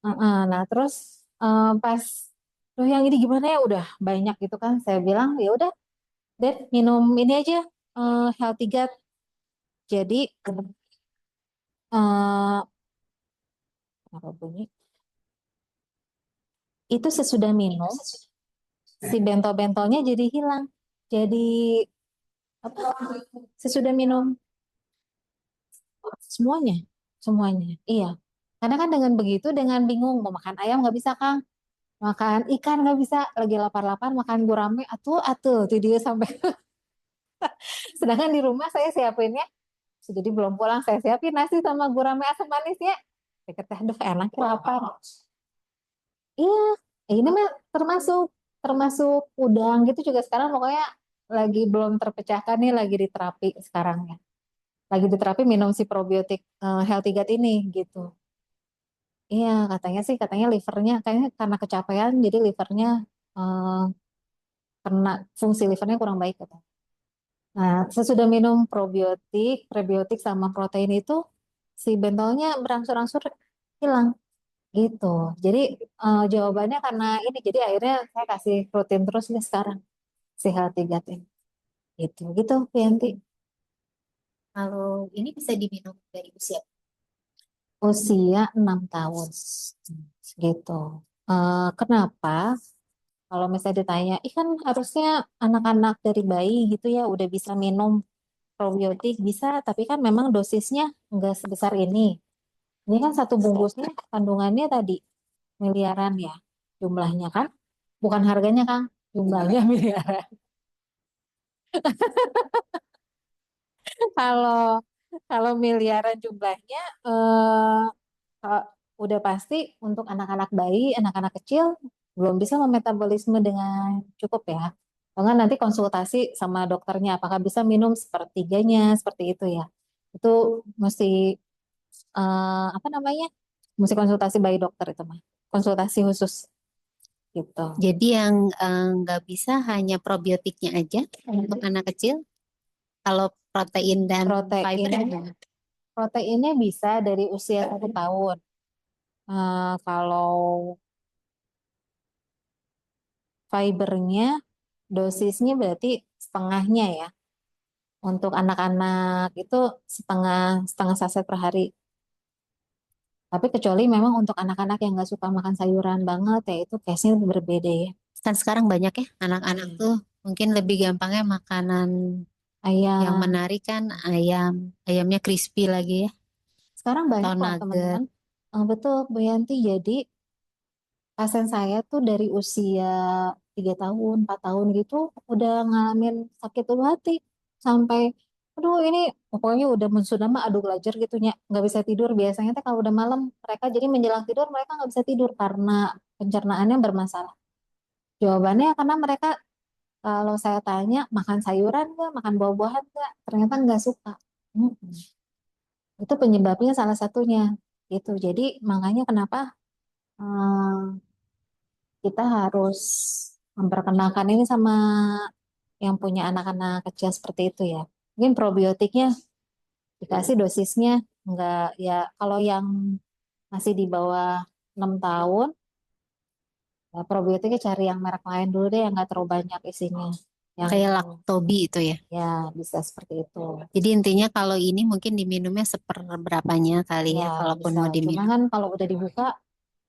S1: Nah, terus pas tuh yang ini gimana ya udah banyak gitu kan. Saya bilang ya udah, Dad minum ini aja Healthy Gut. Jadi eh apa bunyi? Itu sesudah minum si bentol-bentolnya jadi hilang. Jadi apa? Sesudah minum semuanya, semuanya. Iya. Karena kan dengan begitu, dengan bingung mau makan ayam nggak bisa Kang, makan ikan nggak bisa, lagi lapar-lapar makan gurame, atuh atuh, tuh dia sampai. Sedangkan di rumah saya siapinnya, jadi belum pulang saya siapin nasi sama gurame asam manisnya. Saya kata, aduh enak lapar. Iya, ini mah termasuk termasuk udang gitu juga sekarang pokoknya lagi belum terpecahkan nih, lagi diterapi sekarang ya. Lagi diterapi minum si probiotik Healthy Gut ini gitu. Iya, katanya livernya kayaknya karena kecapean jadi livernya eh, kena fungsi livernya kurang baik gitu. Nah, sesudah minum probiotik, prebiotik sama protein itu si bentolnya berangsur-angsur hilang gitu. Jadi jawabannya karena ini jadi akhirnya saya kasih rutin terus nih sekarang si Healthy Gut ini. Gitu, gitu, Yanti.
S5: Kalau ini bisa diminum dari usia
S1: Usia 6 tahun gitu. Kenapa? Kalau misalnya ditanya, kan harusnya anak-anak dari bayi gitu ya udah bisa minum probiotik bisa, tapi kan memang dosisnya nggak sebesar ini. Ini kan satu bungkusnya kandungannya tadi miliaran ya jumlahnya kan, bukan harganya Kang, jumlahnya miliaran. Kalau kalau miliaran jumlahnya, kalau udah pasti untuk anak-anak bayi, anak-anak kecil belum bisa memetabolisme dengan cukup ya. Enggak nanti konsultasi sama dokternya apakah bisa minum sepertiganya seperti itu ya. Itu mesti apa namanya? Mesti konsultasi bayi dokter itu mah. Konsultasi khusus gitu.
S5: Jadi yang nggak bisa hanya probiotiknya aja untuk anak kecil. Kalau protein dan fiber
S1: Proteinnya
S5: gimana?
S1: proteinnya bisa dari usia 1 tahun. Kalau fibernya dosisnya berarti setengahnya ya. Untuk anak-anak itu setengah setengah saset per hari. Tapi kecuali memang untuk anak-anak yang nggak suka makan sayuran banget, ya itu case-nya berbeda ya.
S5: Kan sekarang banyak ya anak-anak tuh mungkin lebih gampangnya makanan yang
S1: Ayam.
S5: menarik kan ayamnya crispy lagi ya
S1: Sekarang
S5: atau
S1: banyak loh
S5: nugget.
S1: teman-teman. Betul, Bu Yanti. Jadi pasien saya tuh dari usia 3 tahun, 4 tahun gitu udah ngalamin sakit ulu hati sampai aduh ini pokoknya udah mensudah mah adu belajar gitu nya nggak bisa tidur biasanya teh kalau udah malam mereka jadi menjelang tidur mereka nggak bisa tidur karena pencernaannya bermasalah. Jawabannya karena mereka kalau saya tanya makan sayuran nggak, makan buah-buahan nggak, ternyata nggak suka. Mm-mm. Itu penyebabnya salah satunya gitu. Jadi makanya kenapa kita harus memperkenalkan ini sama yang punya anak-anak kecil seperti itu ya. Mungkin probiotiknya dikasih dosisnya enggak ya kalau yang masih di bawah 6 tahun ya probiotiknya cari yang merek lain dulu deh yang enggak terlalu banyak isinya. Yang
S5: Kayak Lactobi itu ya.
S1: ya bisa seperti itu.
S5: Jadi intinya kalau ini mungkin diminumnya seperberapanya kali
S1: Ya
S5: ya kalaupun
S1: bisa.
S5: mau
S1: Cuma
S5: diminum.
S1: kan kalau udah dibuka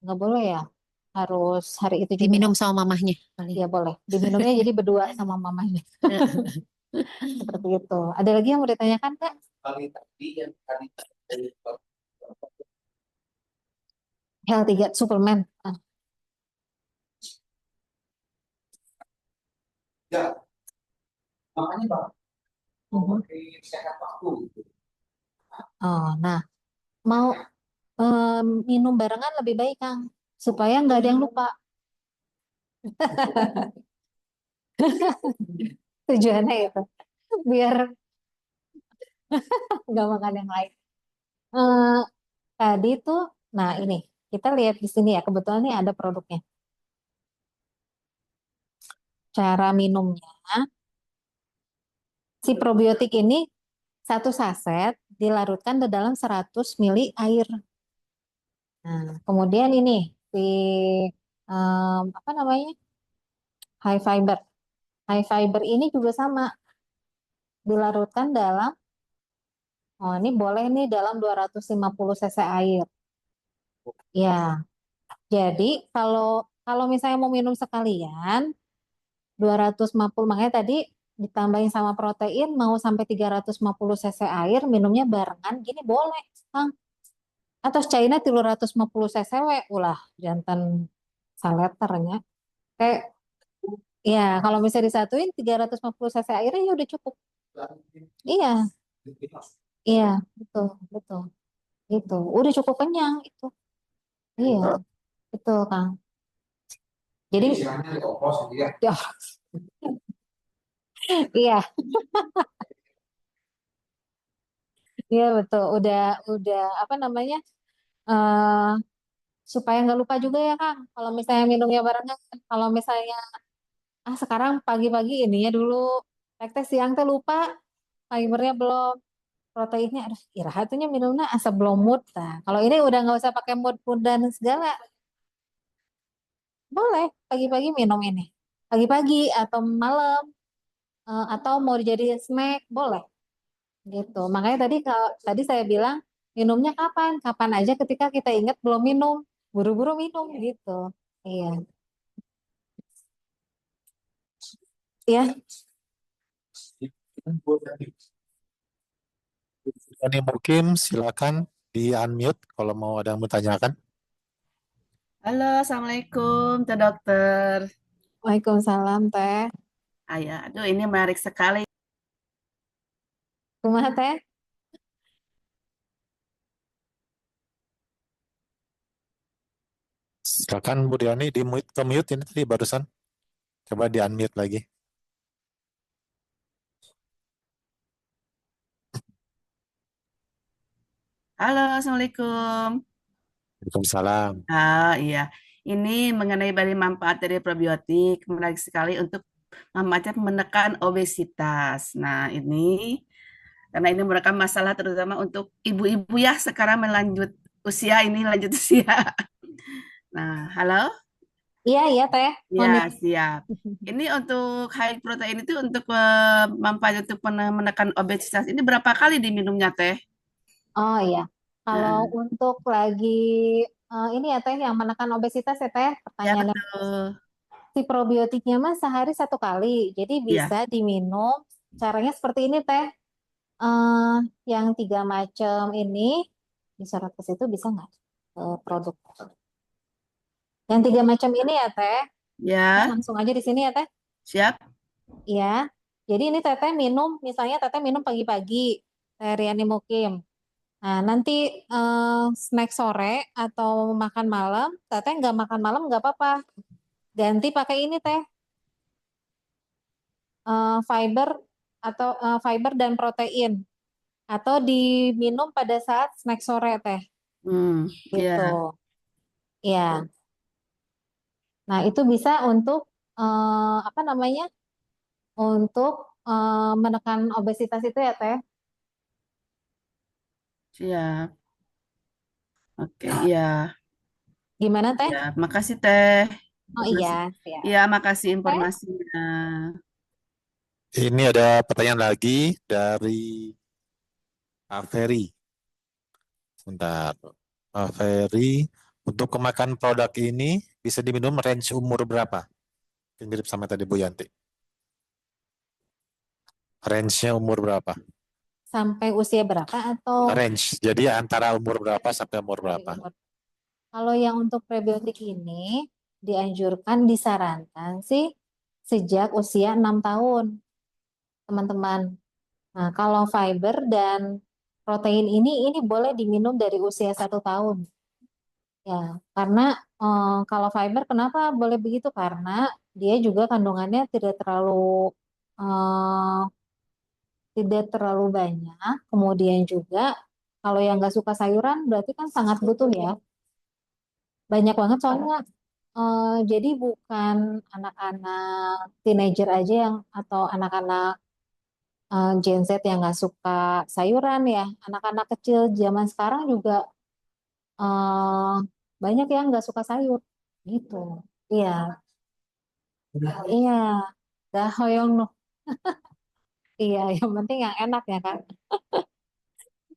S1: nggak boleh ya. Harus hari itu juga.
S5: Diminum sama mamahnya kali.
S1: Ya boleh. Diminumnya jadi berdua sama mamanya. Seperti itu. Ada lagi yang mau ditanyakan, Kak?
S3: Kali tadi yang tadi
S1: L3 suplemen.
S3: ya makanya bang
S1: Mhm.
S3: sehat waktu gitu.
S1: Oh, nah, mau minum barengan lebih baik, Kang, supaya nggak ada yang lupa. Tujuannya itu, biar nggak makan yang lain. Eh, tadi tuh, nah ini kita lihat di sini ya, kebetulan nih ada produknya. Cara minumnya, si probiotik ini satu saset dilarutkan ke dalam 100 mili air. Nah, kemudian ini si apa namanya high fiber. High fiber ini juga sama dilarutkan dalam oh ini boleh nih dalam 250 cc air. Ya, jadi kalau kalau misalnya mau minum sekalian 250 makanya tadi ditambahin sama protein mau sampai 350 cc air minumnya barengan gini boleh, Kang. Atau China 350 cc we ulah jantan saleternya. Kayak ya kalau misalnya disatuin 350 cc airnya ya udah cukup. Iya, iya, betul, betul. Itu udah cukup kenyang itu. Iya, betul, Kang. Jadi
S3: Istilahnya di oplos gitu ya.
S1: ya, iya, iya betul. Udah apa namanya? eh supaya nggak lupa juga ya, Kang. Kalau misalnya minumnya barengan, kalau misalnya sekarang pagi-pagi ini ya dulu, tek siang tuh lupa, fibernya belum, proteinnya, aduh, irahatnya minumnya asa belum mood. Nah, kalau ini udah nggak usah pakai mood dan segala, boleh pagi-pagi minum ini. Pagi-pagi atau malam atau mau jadi snack boleh gitu. Makanya tadi kalau tadi saya bilang minumnya kapan? Kapan aja ketika kita ingat belum minum, buru-buru minum gitu. Iya. Ya,
S6: Ini Mukim, silakan di unmute kalau mau ada yang bertanyakan.
S7: Halo, Assalamualaikum, Teh Dokter.
S1: Waalaikumsalam Teh.
S7: Ayah, aduh ini menarik sekali.
S1: Kumaha Teh?
S6: Silakan Bu Diani di mute, ke mute ini tadi barusan. Coba di unmute lagi.
S7: Halo, Assalamualaikum.
S6: Waalaikumsalam.
S7: Iya, ini mengenai dari manfaat dari probiotik, menarik sekali untuk manfaatnya menekan obesitas. Nah, ini karena ini merupakan masalah terutama untuk ibu-ibu ya sekarang melanjut usia ini lanjut usia. Nah, halo?
S1: Iya, iya Teh.
S7: Ya,
S1: Mau
S7: siap. Ini untuk high protein itu untuk manfaat untuk menekan obesitas. Ini berapa kali diminumnya, Teh?
S1: Oh iya. Kalau
S7: Nah,
S1: untuk lagi ini ya Teh, yang menekan obesitas ya Teh,
S7: ya
S1: pertanyaannya
S7: betul.
S1: si probiotiknya mah sehari 1 kali, jadi
S7: Ya.
S1: bisa diminum. Caranya seperti ini Teh, eh yang 3 macam ini disorot ke situ bisa nggak? Produk. Yang 3 macam ini ya Teh,
S7: Ya,
S1: langsung aja di sini ya Teh.
S7: siap.
S1: Ya, jadi ini Teteh minum, misalnya Teteh minum pagi-pagi, Teh Riani Mukim. Nah, nanti snack sore atau makan malam, Teteh nggak makan malam nggak apa-apa. Ganti pakai ini Teh, fiber atau fiber dan protein. Atau diminum pada saat snack sore Teh, gitu.
S7: Ya,
S1: Ya, nah itu bisa untuk apa namanya? Untuk menekan obesitas itu ya Teh.
S7: siap. Oke, ya.
S1: Gimana Teh?
S7: Ya, makasih Teh.
S1: Oh iya,
S7: Informasi.
S1: siap.
S7: Ya, makasih
S1: Teh?
S7: informasinya.
S6: Ini ada pertanyaan lagi dari Pak Ferry. Sebentar. Pak Ferry, untuk kemakan produk ini bisa diminum range umur berapa? Yang mirip sama tadi Bu Yanti. Range-nya umur berapa?
S1: Sampai usia berapa atau
S6: Range. Jadi antara umur berapa sampai umur
S1: dari
S6: berapa?
S1: umur? Kalau yang untuk prebiotik ini dianjurkan, disarankan sih sejak usia 6 tahun, teman-teman. Nah, kalau fiber dan protein ini boleh diminum dari usia 1 tahun. Ya, karena kalau fiber kenapa boleh begitu? Karena dia juga kandungannya eh, tidak terlalu banyak. Kemudian juga kalau yang nggak suka sayuran berarti kan sangat butuh ya. Banyak banget soalnya. Jadi bukan anak-anak teenager aja yang atau anak-anak Gen Z yang nggak suka sayuran ya. Anak-anak kecil zaman sekarang juga eh, banyak yang nggak suka sayur gitu. Iya, iya. Dah hoyong noh. Iya, yang penting yang enak ya kan.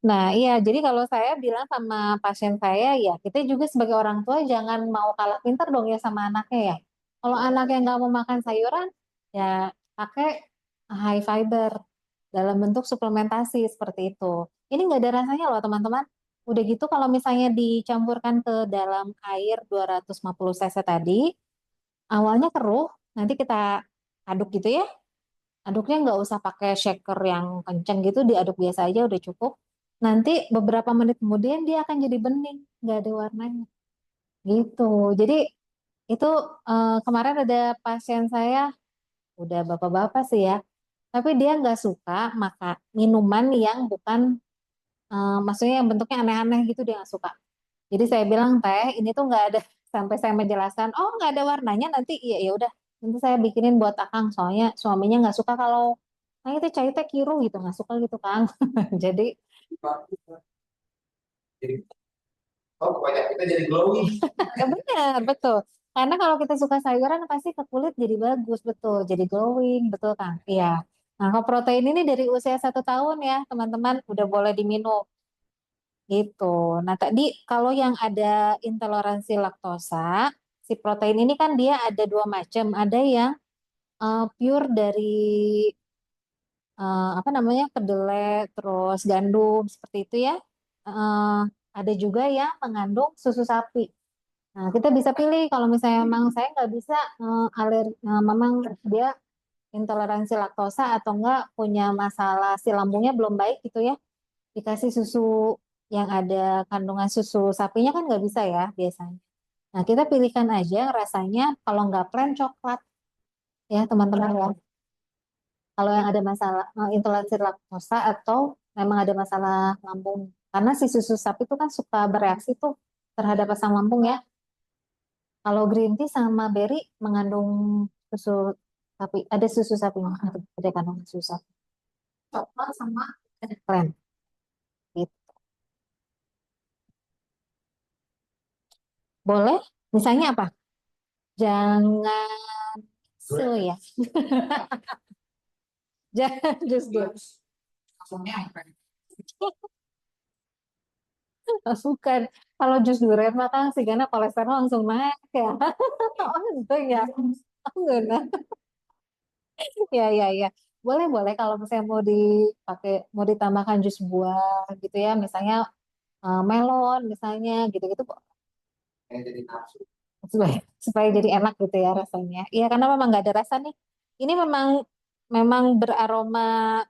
S1: Nah, iya, jadi kalau saya bilang sama pasien saya, ya kita juga sebagai orang tua jangan mau kalah pinter dong ya sama anaknya ya. Kalau anaknya nggak mau makan sayuran, ya pakai high fiber dalam bentuk suplementasi seperti itu. Ini nggak ada rasanya loh teman-teman. Udah gitu kalau misalnya dicampurkan ke dalam air 250 cc tadi, awalnya keruh, nanti kita aduk gitu ya. Aduknya nggak usah pakai shaker yang kenceng gitu, diaduk biasa aja udah cukup. Nanti beberapa menit kemudian dia akan jadi bening, nggak ada warnanya. Gitu. Jadi itu kemarin ada pasien saya, udah bapak-bapak sih ya, tapi dia nggak suka maka minuman yang bukan, maksudnya yang bentuknya aneh-aneh gitu dia nggak suka. Jadi saya bilang teh ini tuh nggak ada sampai saya menjelaskan, oh nggak ada warnanya nanti iya ya udah nanti saya bikinin buat akang soalnya suaminya nggak suka kalau nah itu cai teh kiru gitu nggak suka gitu Kang. Jadi
S3: Jadi, oh kebanyakan kita jadi glowing.
S1: ya benar betul. Karena kalau kita suka sayuran pasti ke kulit jadi bagus betul, jadi glowing betul Kang. Iya. Nah kalau protein ini dari usia 1 tahun ya teman-teman udah boleh diminum gitu. Nah tadi kalau yang ada intoleransi laktosa, si protein ini kan dia ada 2 macam. Ada yang pure dari apa namanya kedelai, terus gandum seperti itu ya. Eh, ada juga yang mengandung susu sapi. Nah kita bisa pilih kalau misalnya memang saya nggak bisa memang dia intoleransi laktosa atau enggak punya masalah si lambungnya belum baik gitu ya. Dikasih susu yang ada kandungan susu sapinya kan nggak bisa ya biasanya. Nah kita pilihkan aja yang rasanya kalau nggak plain coklat ya teman-teman ya. Kalau yang ada masalah intoleransi laktosa atau memang ada masalah lambung. Karena si susu sapi itu kan suka bereaksi tuh terhadap asam lambung ya. Kalau green tea sama berry mengandung susu sapi, ada susu sapinya, ada kandungan susu sapi. Coklat sama plain. Gitu. Boleh? Misalnya apa? Jangan su ya. Jangan jus dulu.
S3: Maksudnya apa?
S1: Bukan. Kalau jus durian mah kan sih karena kolesterol langsung naik ya. Oh, itu ya. Oh, enggak. Ya, ya, ya. Boleh, boleh kalau misalnya mau dipakai, mau ditambahkan jus buah gitu ya, misalnya melon misalnya gitu-gitu
S3: Kayak jadi nafsu.
S1: supaya jadi enak gitu ya rasanya. Iya, karena memang nggak ada rasa nih. Ini memang memang beraroma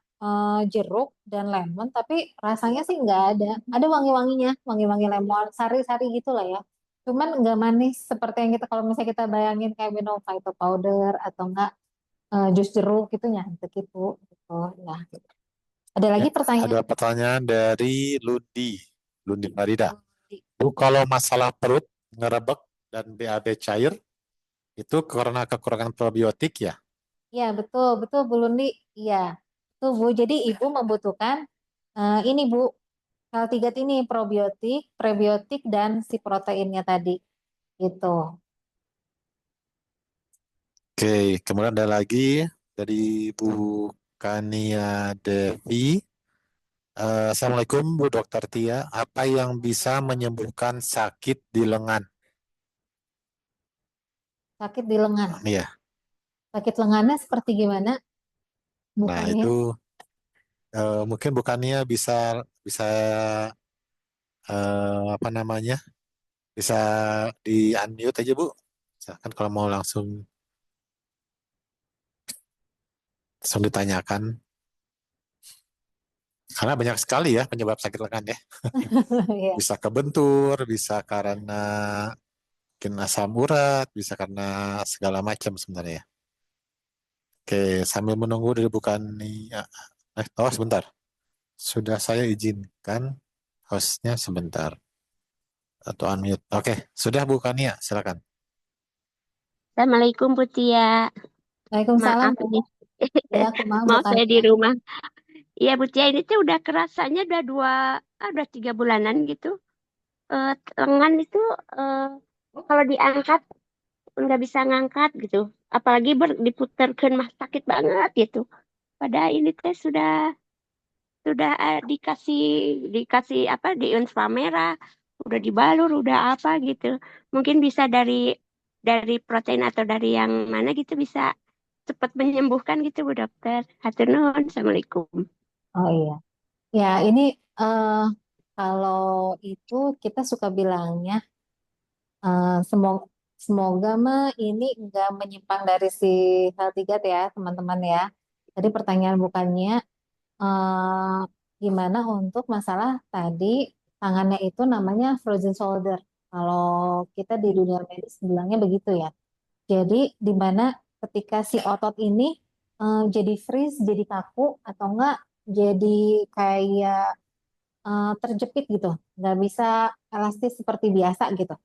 S1: jeruk dan lemon, tapi rasanya sih nggak ada. Ada wangi-wanginya, wangi-wangi lemon, sari-sari gitu lah ya. Cuman nggak manis seperti yang kita kalau misalnya kita bayangin kayak minum Vito powder atau enggak jus jeruk gitu nyantek gitu. Gitu. Nah, gitu. Ada
S6: Ya,
S1: lagi pertanyaan?
S6: ada pertanyaan dari Lundi Farida. Bu, kalau masalah perut, ngerebek, dan BAB cair, itu karena kekurangan probiotik ya?
S1: Ya, betul, betul Bu Lundi. Iya, tuh Bu. Jadi Ibu membutuhkan ini Bu, L3 ini probiotik, prebiotik, dan si proteinnya tadi. Gitu.
S6: Oke, kemudian ada lagi dari Bu Kania Devi. Assalamualaikum Bu Dokter Tia. Apa yang bisa menyembuhkan sakit di lengan?
S1: Sakit di lengan.
S6: Iya.
S1: Sakit lengannya seperti gimana?
S6: Nah,
S1: Bukannya?
S6: itu mungkin bukannya bisa bisa apa namanya? Bisa di unmute aja Bu. Misalkan kalau mau langsung ditanyakan. Karena banyak sekali ya penyebab sakit lengan ya.
S1: Ya.
S6: Bisa kebentur, bisa karena mungkin asam urat, bisa karena segala macam sebenarnya. Oke, sambil menunggu dari bukan nih. Oh, sebentar. Sudah saya izinkan hostnya sebentar. Atau unmute. Oke, sudah Bu Kania, silakan.
S8: Assalamualaikum Bu Tia.
S1: Waalaikumsalam
S8: Maaf
S1: Bu.
S8: ini.
S1: Ya, aku mau
S8: Mau
S1: bukan
S8: saya di
S1: ya.
S8: rumah. Iya Bu Tia, ini tuh udah kerasanya udah 3 bulanan gitu. Lengan itu eh, kalau diangkat nggak bisa ngangkat gitu. Apalagi diputerkeun mah sakit banget gitu. Padahal ini teh sudah dikasih dikasih apa di unsur merah, udah dibalur, udah apa gitu. Mungkin bisa dari protein atau dari yang mana gitu bisa cepat menyembuhkan gitu Bu Dokter. Hatur nuhun. Assalamualaikum.
S1: Oh iya. Ya, ini eh, kalau itu kita suka bilangnya semoga semoga mah ini enggak menyimpang dari si hal tiga ya, teman-teman ya. Tadi pertanyaan bukannya eh, gimana untuk masalah tadi tangannya itu namanya frozen shoulder. Kalau kita di dunia medis bilangnya begitu ya. Jadi di mana ketika si otot ini jadi freeze, jadi kaku atau enggak jadi kayak terjepit gitu, nggak bisa elastis seperti biasa gitu.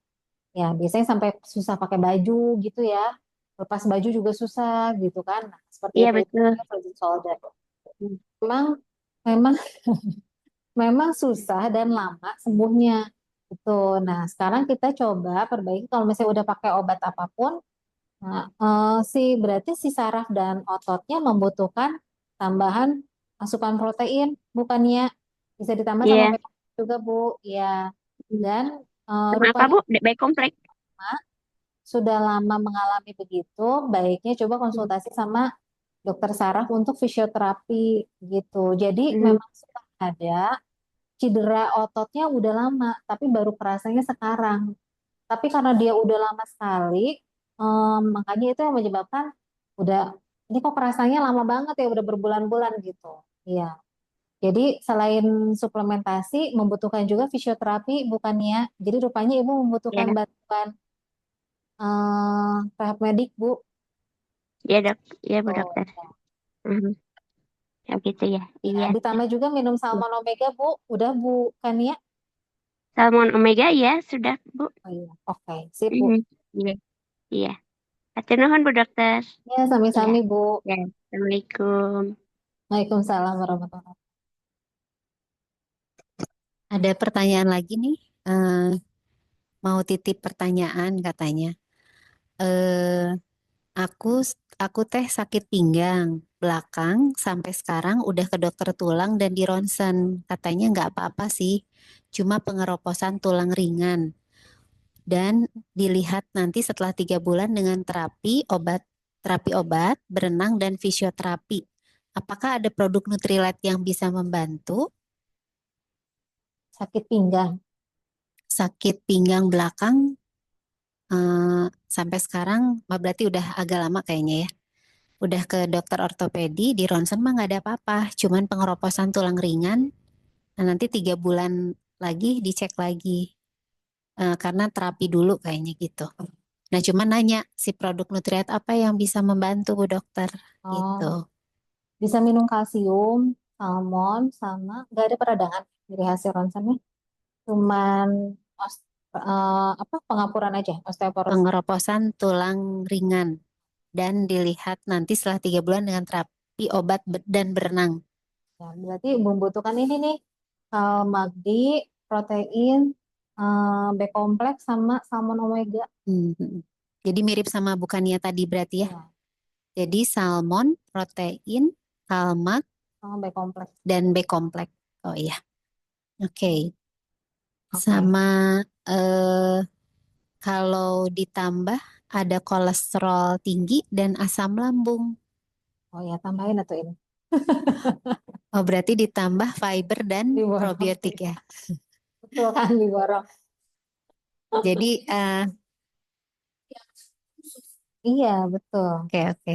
S1: Ya biasanya sampai susah pakai baju gitu ya. Lepas baju juga susah gitu kan. Nah, seperti
S8: Iya
S1: itu
S8: betul.
S1: namanya frozen shoulder. Memang memang memang susah dan lama sembuhnya. Itu. Nah, sekarang kita coba perbaiki kalau misalnya udah pakai obat apapun, nah, berarti si saraf dan ototnya membutuhkan tambahan asupan protein, bukannya bisa ditambah sama
S8: Iya.
S1: vitamin juga, Bu. Ya, dan
S8: Sama apa
S1: rupanya
S8: Bu? B komplek.
S1: sudah lama mengalami begitu, baiknya coba konsultasi sama dokter saraf untuk fisioterapi gitu. Jadi
S8: Hmm.
S1: memang sudah ada cedera ototnya udah lama, tapi baru kerasanya sekarang. Tapi karena dia udah lama sekali, makanya itu yang menyebabkan udah ini kok kerasanya lama banget ya udah berbulan-bulan gitu. Iya. Jadi selain suplementasi membutuhkan juga fisioterapi bukannya. Jadi rupanya ibu membutuhkan
S8: Ya,
S1: bantuan rehab medik Bu.
S8: ya Dok. Ya Bu
S1: Oh,
S8: Dokter.
S1: ya.
S8: Hmm. Ya gitu ya.
S1: Ya,
S8: Iya.
S1: ditambah juga minum salmon omega Bu. Udah Bu kan ya?
S8: Salmon omega ya sudah Bu.
S1: Oh iya, oke, sip Bu.
S8: Hmm. Iya. Iya. Hatur nuhun Bu Dokter.
S1: Ya,
S8: Iya.
S1: sami-sami Bu.
S8: Ya. Assalamualaikum.
S1: Waalaikumsalam warahmatullahi wabarakatuh.
S5: Ada pertanyaan lagi nih. Eh, mau titip pertanyaan katanya. Eh, aku aku teh sakit pinggang belakang sampai sekarang udah ke dokter tulang dan di ronsen. Katanya nggak apa-apa sih. cuma pengeroposan tulang ringan. Dan dilihat nanti setelah 3 bulan dengan terapi obat, berenang, dan fisioterapi. Apakah ada produk Nutrilite yang bisa membantu?
S1: Sakit pinggang.
S5: Sakit pinggang belakang sampai sekarang berarti udah agak lama kayaknya ya. Udah ke dokter ortopedi, di ronsen mah nggak ada apa-apa, cuman pengeroposan tulang ringan. Nah, nanti 3 bulan lagi dicek lagi karena terapi dulu kayaknya gitu. Nah, cuman nanya si produk Nutrilite apa yang bisa membantu Bu Dokter gitu.
S1: Oh, bisa minum kalsium, salmon, sama nggak ada peradangan dari hasil ronsennya. Cuman pengapuran aja, osteoporosis.
S5: Pengeroposan tulang ringan dan dilihat nanti setelah 3 bulan dengan terapi obat dan berenang.
S1: Ya, berarti membutuhkan ini nih, magdi, protein, B kompleks sama salmon omega.
S5: Jadi mirip sama bukannya tadi berarti ya.
S1: Ya,
S5: Jadi salmon, protein, kalmak,
S1: sama B kompleks.
S5: dan B kompleks. Oh iya. Oke.
S1: Oke.
S5: Sama kalau ditambah ada kolesterol tinggi dan asam lambung.
S1: Oh ya, tambahin atau ini.
S5: Oh berarti ditambah fiber dan
S1: Diborong.
S5: probiotik ya.
S1: Betul kan, diborong.
S5: Jadi
S1: Iya, betul.
S5: oke.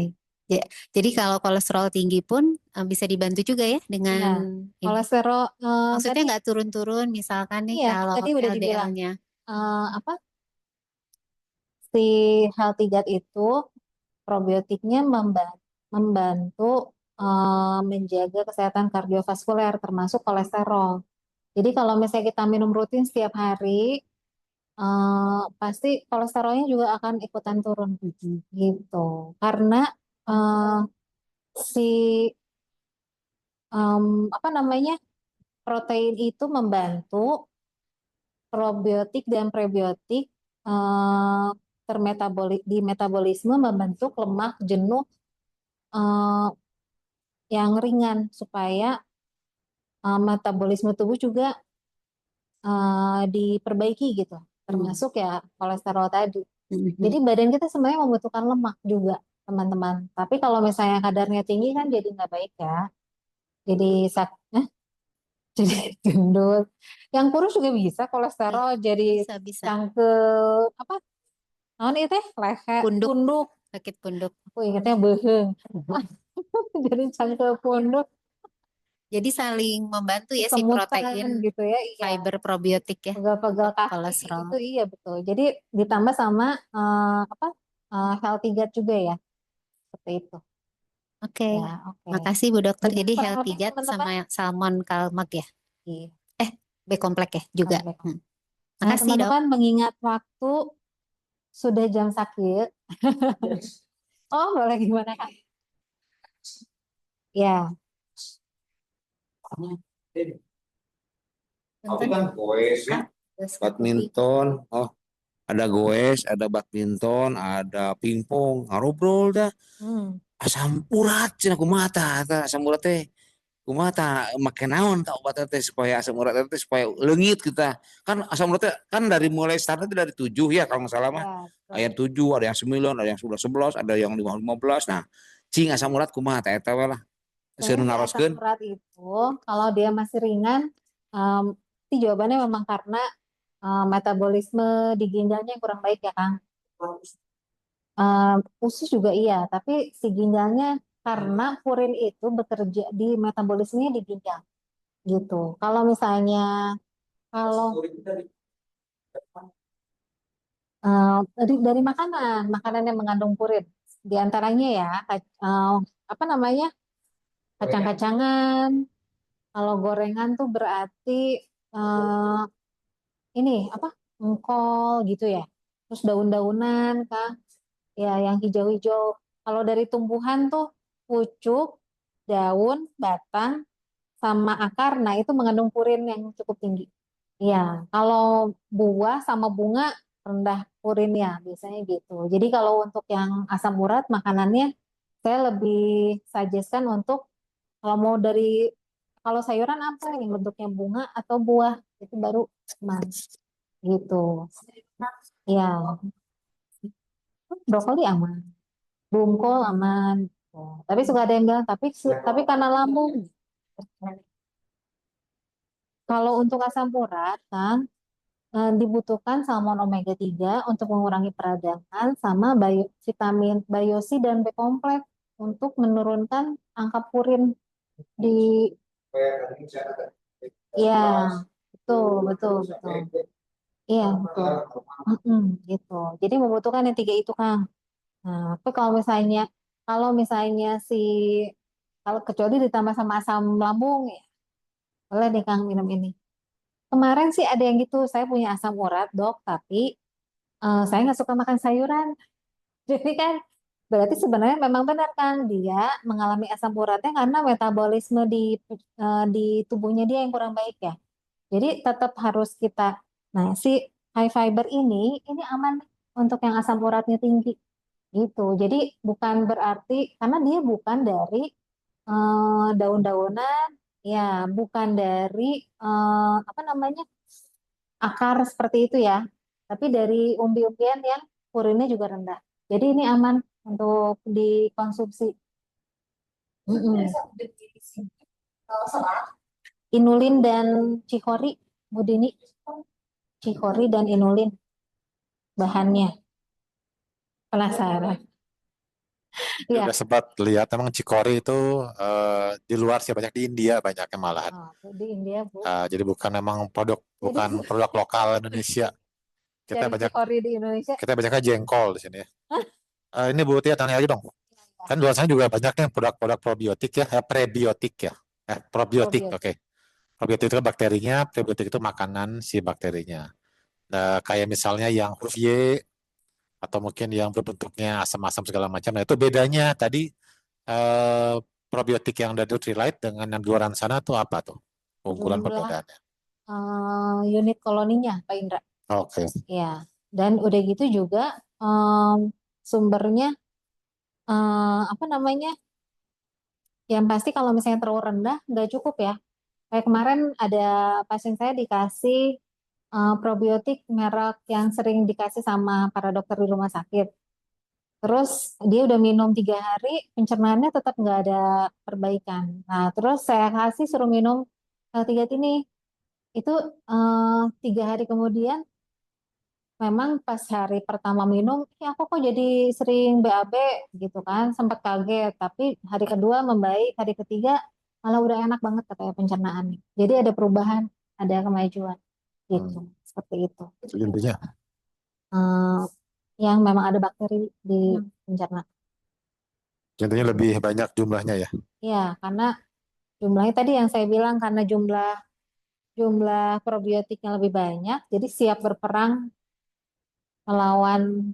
S5: Jadi kalau kolesterol tinggi pun bisa dibantu juga ya
S1: Iya,
S5: dengan ini.
S1: kolesterol
S5: Maksudnya
S1: tadi,
S5: nggak turun-turun misalkan nih
S1: iya,
S5: kalau
S1: tadi udah dibilang.
S5: LDL-nya.
S1: Apa? Si healthy gut itu probiotiknya membantu menjaga kesehatan kardiovaskuler termasuk kolesterol. Jadi kalau misalnya kita minum rutin setiap hari, pasti kolesterolnya juga akan ikutan turun gitu. Karena si apa namanya, protein itu membantu probiotik dan prebiotik di metabolisme membentuk lemak jenuh eh, yang ringan supaya metabolisme tubuh juga diperbaiki gitu, termasuk ya kolesterol tadi. Jadi badan kita sebenarnya membutuhkan lemak juga, teman-teman. Tapi kalau misalnya kadarnya tinggi kan jadi nggak baik ya. Jadi jadi gendut. Yang kurus juga bisa kolesterol jadi
S5: Bisa.
S1: cangke apa? Naon itu teh? Leher,
S5: Punduk.
S1: punduk.
S5: Sakit punduk.
S1: Aku ingatnya beheng. Jadi cangke punduk.
S5: Jadi saling membantu ya si
S1: Kemutan
S5: protein,
S1: gitu ya. Iya.
S5: fiber, probiotik ya.
S1: Pegal-pegal kaki
S5: Kolesterol.
S1: itu iya betul. Jadi ditambah sama healthy gut juga ya. Seperti itu.
S5: Oke.
S1: Ya, oke.
S5: Makasih Bu Dokter.
S1: Banyak
S5: Jadi
S1: banget
S5: healthy
S1: ya,
S5: gut
S1: teman-teman.
S5: sama salmon kalmak ya.
S1: Iya.
S5: B komplek ya juga.
S1: Sama B komplek. Nah,
S5: Makasih Dok.
S1: teman-teman mengingat waktu sudah jam sakit. Oh, boleh gimana Kak? Ya,
S3: Tapi kan goes ya, badminton, oh ada goes, ada badminton, ada pingpong, ngarobrol dah. Asam urat cina kumata, asam urat teh kumata make naon tak obat teh supaya asam urat teh supaya leungit kita. Kan asam urat teh kan dari mulai startnya itu dari 7 ya kalau nggak salah mah.
S1: ya,
S3: Ayat 7, ada yang 9, ada yang sudah 11, ada yang 15. Nah, cing asam urat kumaha teh eta we lah. Seueur
S1: sebenarnya si asam
S3: naroskeun.
S1: urat itu kalau dia masih ringan, itu jawabannya memang karena metabolisme di ginjalnya yang kurang baik ya Kang. Usus juga iya, tapi si ginjalnya karena purin itu bekerja di metabolismenya di ginjal gitu. Kalau misalnya dari makanan yang mengandung purin, diantaranya ya apa namanya, kacang-kacangan. Kalau gorengan tuh berarti ini apa, engkol gitu ya. Terus daun-daunan Kak, ya yang hijau-hijau. Kalau dari tumbuhan tuh pucuk, daun, batang, sama akar. Nah itu mengandung purin yang cukup tinggi. Iya, kalau buah sama bunga rendah purin ya biasanya gitu. Jadi kalau untuk yang asam urat makanannya saya lebih suggestkan untuk kalau mau dari, kalau sayuran apa yang bentuknya bunga atau buah itu baru aman gitu. Ya, brokoli aman, bungkol aman. Oh, tapi suka ada yang bilang tapi karena lambung. Kalau untuk asam urat kan dibutuhkan salmon omega 3 untuk mengurangi peradangan sama vitamin biosi dan B kompleks untuk menurunkan angka purin di ya betul betul betul iya betul. Gitu. Jadi membutuhkan yang 3 itu Kang. Nah, tapi kalau misalnya kalau kecuali ditambah sama asam lambung ya boleh deh Kang minum ini. Kemarin sih ada yang gitu, saya punya asam urat dok, tapi saya nggak suka makan sayuran. Jadi kan berarti sebenarnya memang benar kan dia mengalami asam uratnya karena metabolisme di tubuhnya dia yang kurang baik ya. Jadi tetap harus nah si high fiber ini aman untuk yang asam uratnya tinggi gitu. Jadi bukan berarti karena dia bukan dari daun-daunan, ya bukan dari apa namanya akar seperti itu ya, tapi dari umbi-umbian yang purinnya juga rendah. Jadi ini aman untuk dikonsumsi. Mm-mm. Inulin dan cihori, Budini. Cihori dan inulin bahannya. Penasaran? Ya.
S6: Udah sempat lihat emang Cikori itu di luar sih, banyak di India banyaknya malahan.
S1: Di India, Bu.
S6: Jadi bukan emang bukan produk lokal Indonesia. Kita
S1: Cari
S6: banyak
S1: cihori di Indonesia.
S6: kita banyaknya jengkol di sini ya. Ini Bu Tia tanya aja dong. Kan di luar sana juga banyak nih produk-produk probiotik ya, prebiotik ya. Probiotik, oke. Probiotik itu kan bakterinya, prebiotik itu makanan si bakterinya. Nah, kayak misalnya yang huruf Y atau mungkin yang berbentuknya asam-asam segala macam. Nah, itu bedanya tadi eh, probiotik yang dari Nutrilite dengan yang di luar sana tuh apa tuh? Keunggulan
S1: Jumlah
S6: perbedaannya.
S1: unit koloninya, Pak Indra.
S6: Oke.
S1: Ya, dan udah gitu juga sumbernya apa namanya? Yang pasti kalau misalnya terlalu rendah nggak cukup ya. Kayak kemarin ada pasien saya dikasih probiotik merek yang sering dikasih sama para dokter di rumah sakit. Terus dia udah minum 3 hari, pencernaannya tetap nggak ada perbaikan. Nah, terus saya kasih suruh minum tiga ini. Itu 3 hari kemudian, memang pas hari pertama minum, ya aku kok jadi sering BAB gitu kan, sempat kaget. Tapi hari kedua membaik, hari ketiga malah udah enak banget katanya pencernaan. Jadi ada perubahan, ada kemajuan gitu, seperti itu.
S6: Itu intinya.
S1: Yang memang ada bakteri di pencernaan.
S6: Intinya lebih banyak jumlahnya ya.
S1: Ya, karena jumlahnya tadi yang saya bilang karena jumlah probiotiknya lebih banyak, jadi siap berperang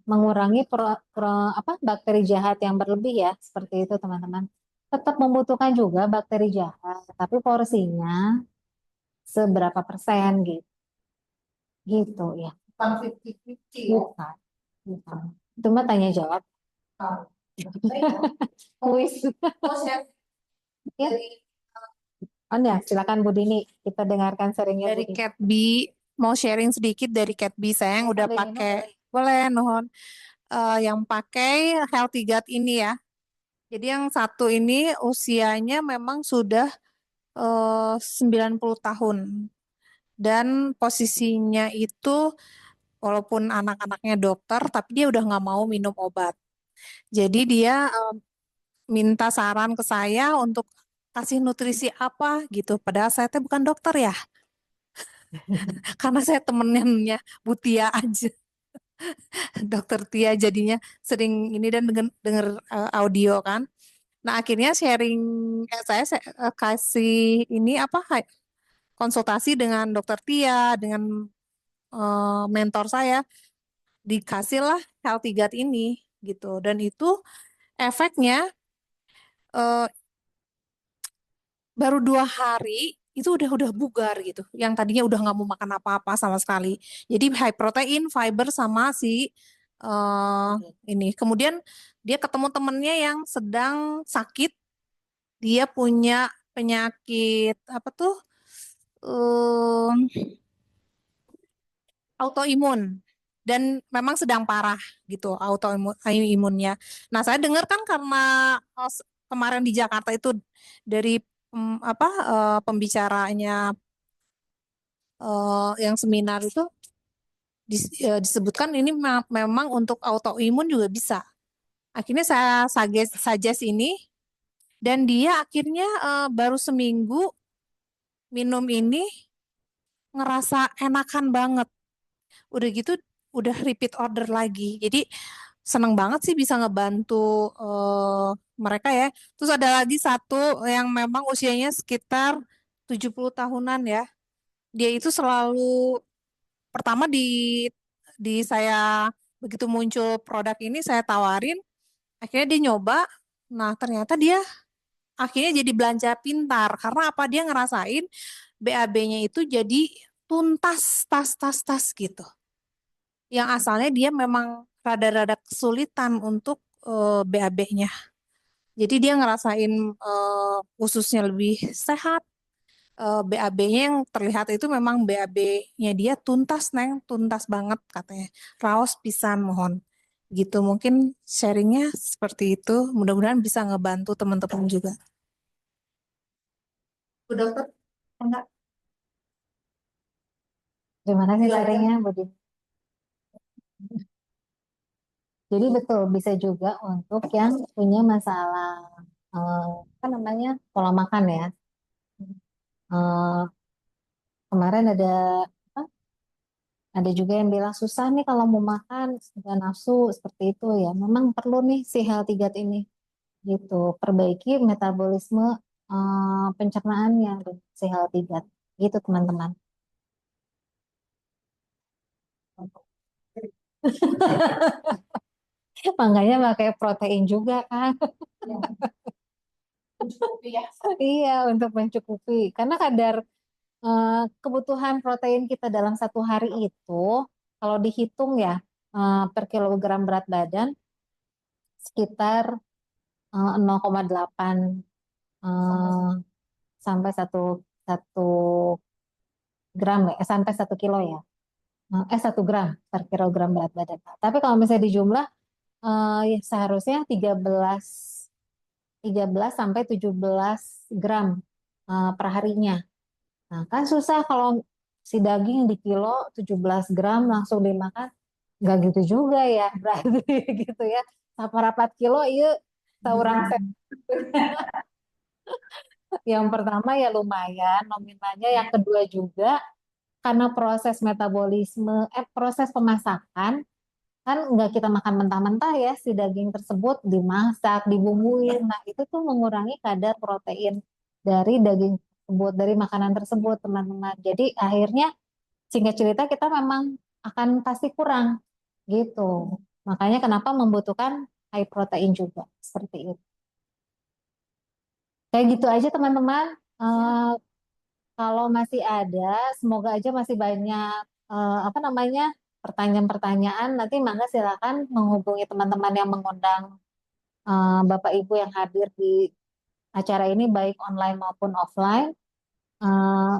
S1: mengurangi bakteri jahat yang berlebih ya, seperti itu teman-teman. Tetap membutuhkan juga bakteri jahat, tapi porsinya seberapa persen gitu. Gitu ya. Bukan 50-50. Bukan. Itu mah tanya jawab. Kuis. Ya. Ya, silakan Bu Dini, kita dengarkan sharingnya
S9: Dari
S1: Bu Dini.
S9: Cat B, mau sharing sedikit dari Cat B, saya yang udah pakai, boleh nuhun, yang pakai Healthy Gut ini ya. Jadi yang satu ini usianya memang sudah 90 tahun. Dan posisinya itu walaupun anak-anaknya dokter, tapi dia udah nggak mau minum obat. Jadi dia minta saran ke saya untuk kasih nutrisi apa gitu. Padahal saya tuh bukan dokter ya. Karena saya temennya Bu Tia aja. Dokter Tia jadinya sering ini dan denger audio kan. Nah akhirnya sharing saya kasih ini konsultasi dengan Dokter Tia dengan mentor saya, dikasihlah Healthy Gut ini gitu. Dan itu efeknya baru 2 hari itu udah bugar gitu. Yang tadinya udah nggak mau makan apa-apa sama sekali. Jadi high protein, fiber sama si ini. Kemudian dia ketemu temennya yang sedang sakit. Dia punya penyakit apa tuh? autoimun dan memang sedang parah gitu autoimunnya. Nah, saya dengar kan karena kemarin di Jakarta itu dari pembicaranya yang seminar itu disebutkan ini memang untuk autoimun juga bisa. Akhirnya saya suggest ini dan dia akhirnya baru seminggu minum ini ngerasa enakan banget. Udah gitu udah repeat order lagi. Jadi seneng banget sih bisa ngebantu mereka ya. Terus ada lagi satu yang memang usianya sekitar 70 tahunan ya. Dia itu selalu pertama di saya begitu muncul produk ini saya tawarin, akhirnya dia nyoba. Nah, ternyata dia akhirnya jadi belanja pintar karena apa? Dia ngerasain BAB-nya itu jadi tuntas tas gitu. Yang asalnya dia memang rada-rada kesulitan untuk BAB-nya. Jadi dia ngerasain ususnya lebih sehat. BAB-nya yang terlihat itu memang BAB-nya dia tuntas, Neng, tuntas banget katanya. Raos pisan mohon. Gitu mungkin sharingnya seperti itu. Mudah-mudahan bisa ngebantu teman-teman juga. Bu dokter, enggak?
S1: Terima kasih
S9: Silakan.
S1: sharingnya, Budi. Jadi betul bisa juga untuk yang punya masalah apa namanya pola makan ya. Eh, kemarin apa, ada juga yang bilang susah nih kalau mau makan nggak nafsu seperti itu ya. Memang perlu nih si healthy gut ini gitu. Perbaiki metabolisme pencernaannya si healthy gut gitu teman-teman. Makanya pakai protein juga kan. Iya, untuk mencukupi. Karena kadar kebutuhan protein kita dalam satu hari itu, kalau dihitung ya, per kilogram berat badan, sekitar 0,8 eh, sampai satu gram ya, sampai 1 kilo ya. 1 gram per kilogram berat badan. Tapi kalau misalnya dijumlah, ya seharusnya 13 sampai 17 gram per harinya. Nah, kan susah kalau si daging di kilo 17 gram langsung dimakan. Nggak gitu juga ya, berarti gitu ya. Saparapat kilo, iya, seorang yang pertama ya lumayan nominalnya. Yang kedua juga, karena proses metabolisme, proses pemasakan, kan nggak kita makan mentah-mentah ya, si daging tersebut dimasak, dibumbuin. Nah, itu tuh mengurangi kadar protein dari daging tersebut, dari makanan tersebut, teman-teman. Jadi akhirnya singkat cerita kita memang akan pasti kurang gitu. Makanya kenapa membutuhkan high protein juga seperti itu. Kayak gitu aja teman-teman. Kalau masih ada, semoga aja masih banyak apa namanya pertanyaan-pertanyaan. Nanti mangga silakan menghubungi teman-teman yang mengundang Bapak Ibu yang hadir di acara ini baik online maupun offline. Eh,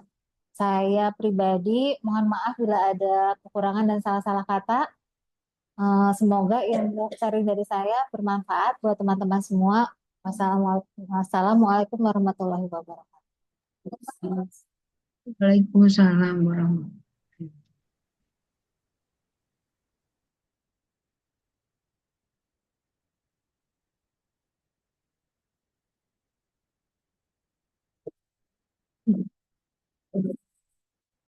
S1: saya pribadi mohon maaf bila ada kekurangan dan salah-salah kata. Semoga ilmu sharing dari saya bermanfaat buat teman-teman semua. Wassalamualaikum warahmatullahi wabarakatuh.
S2: Waalaikumsalam warahmatullahi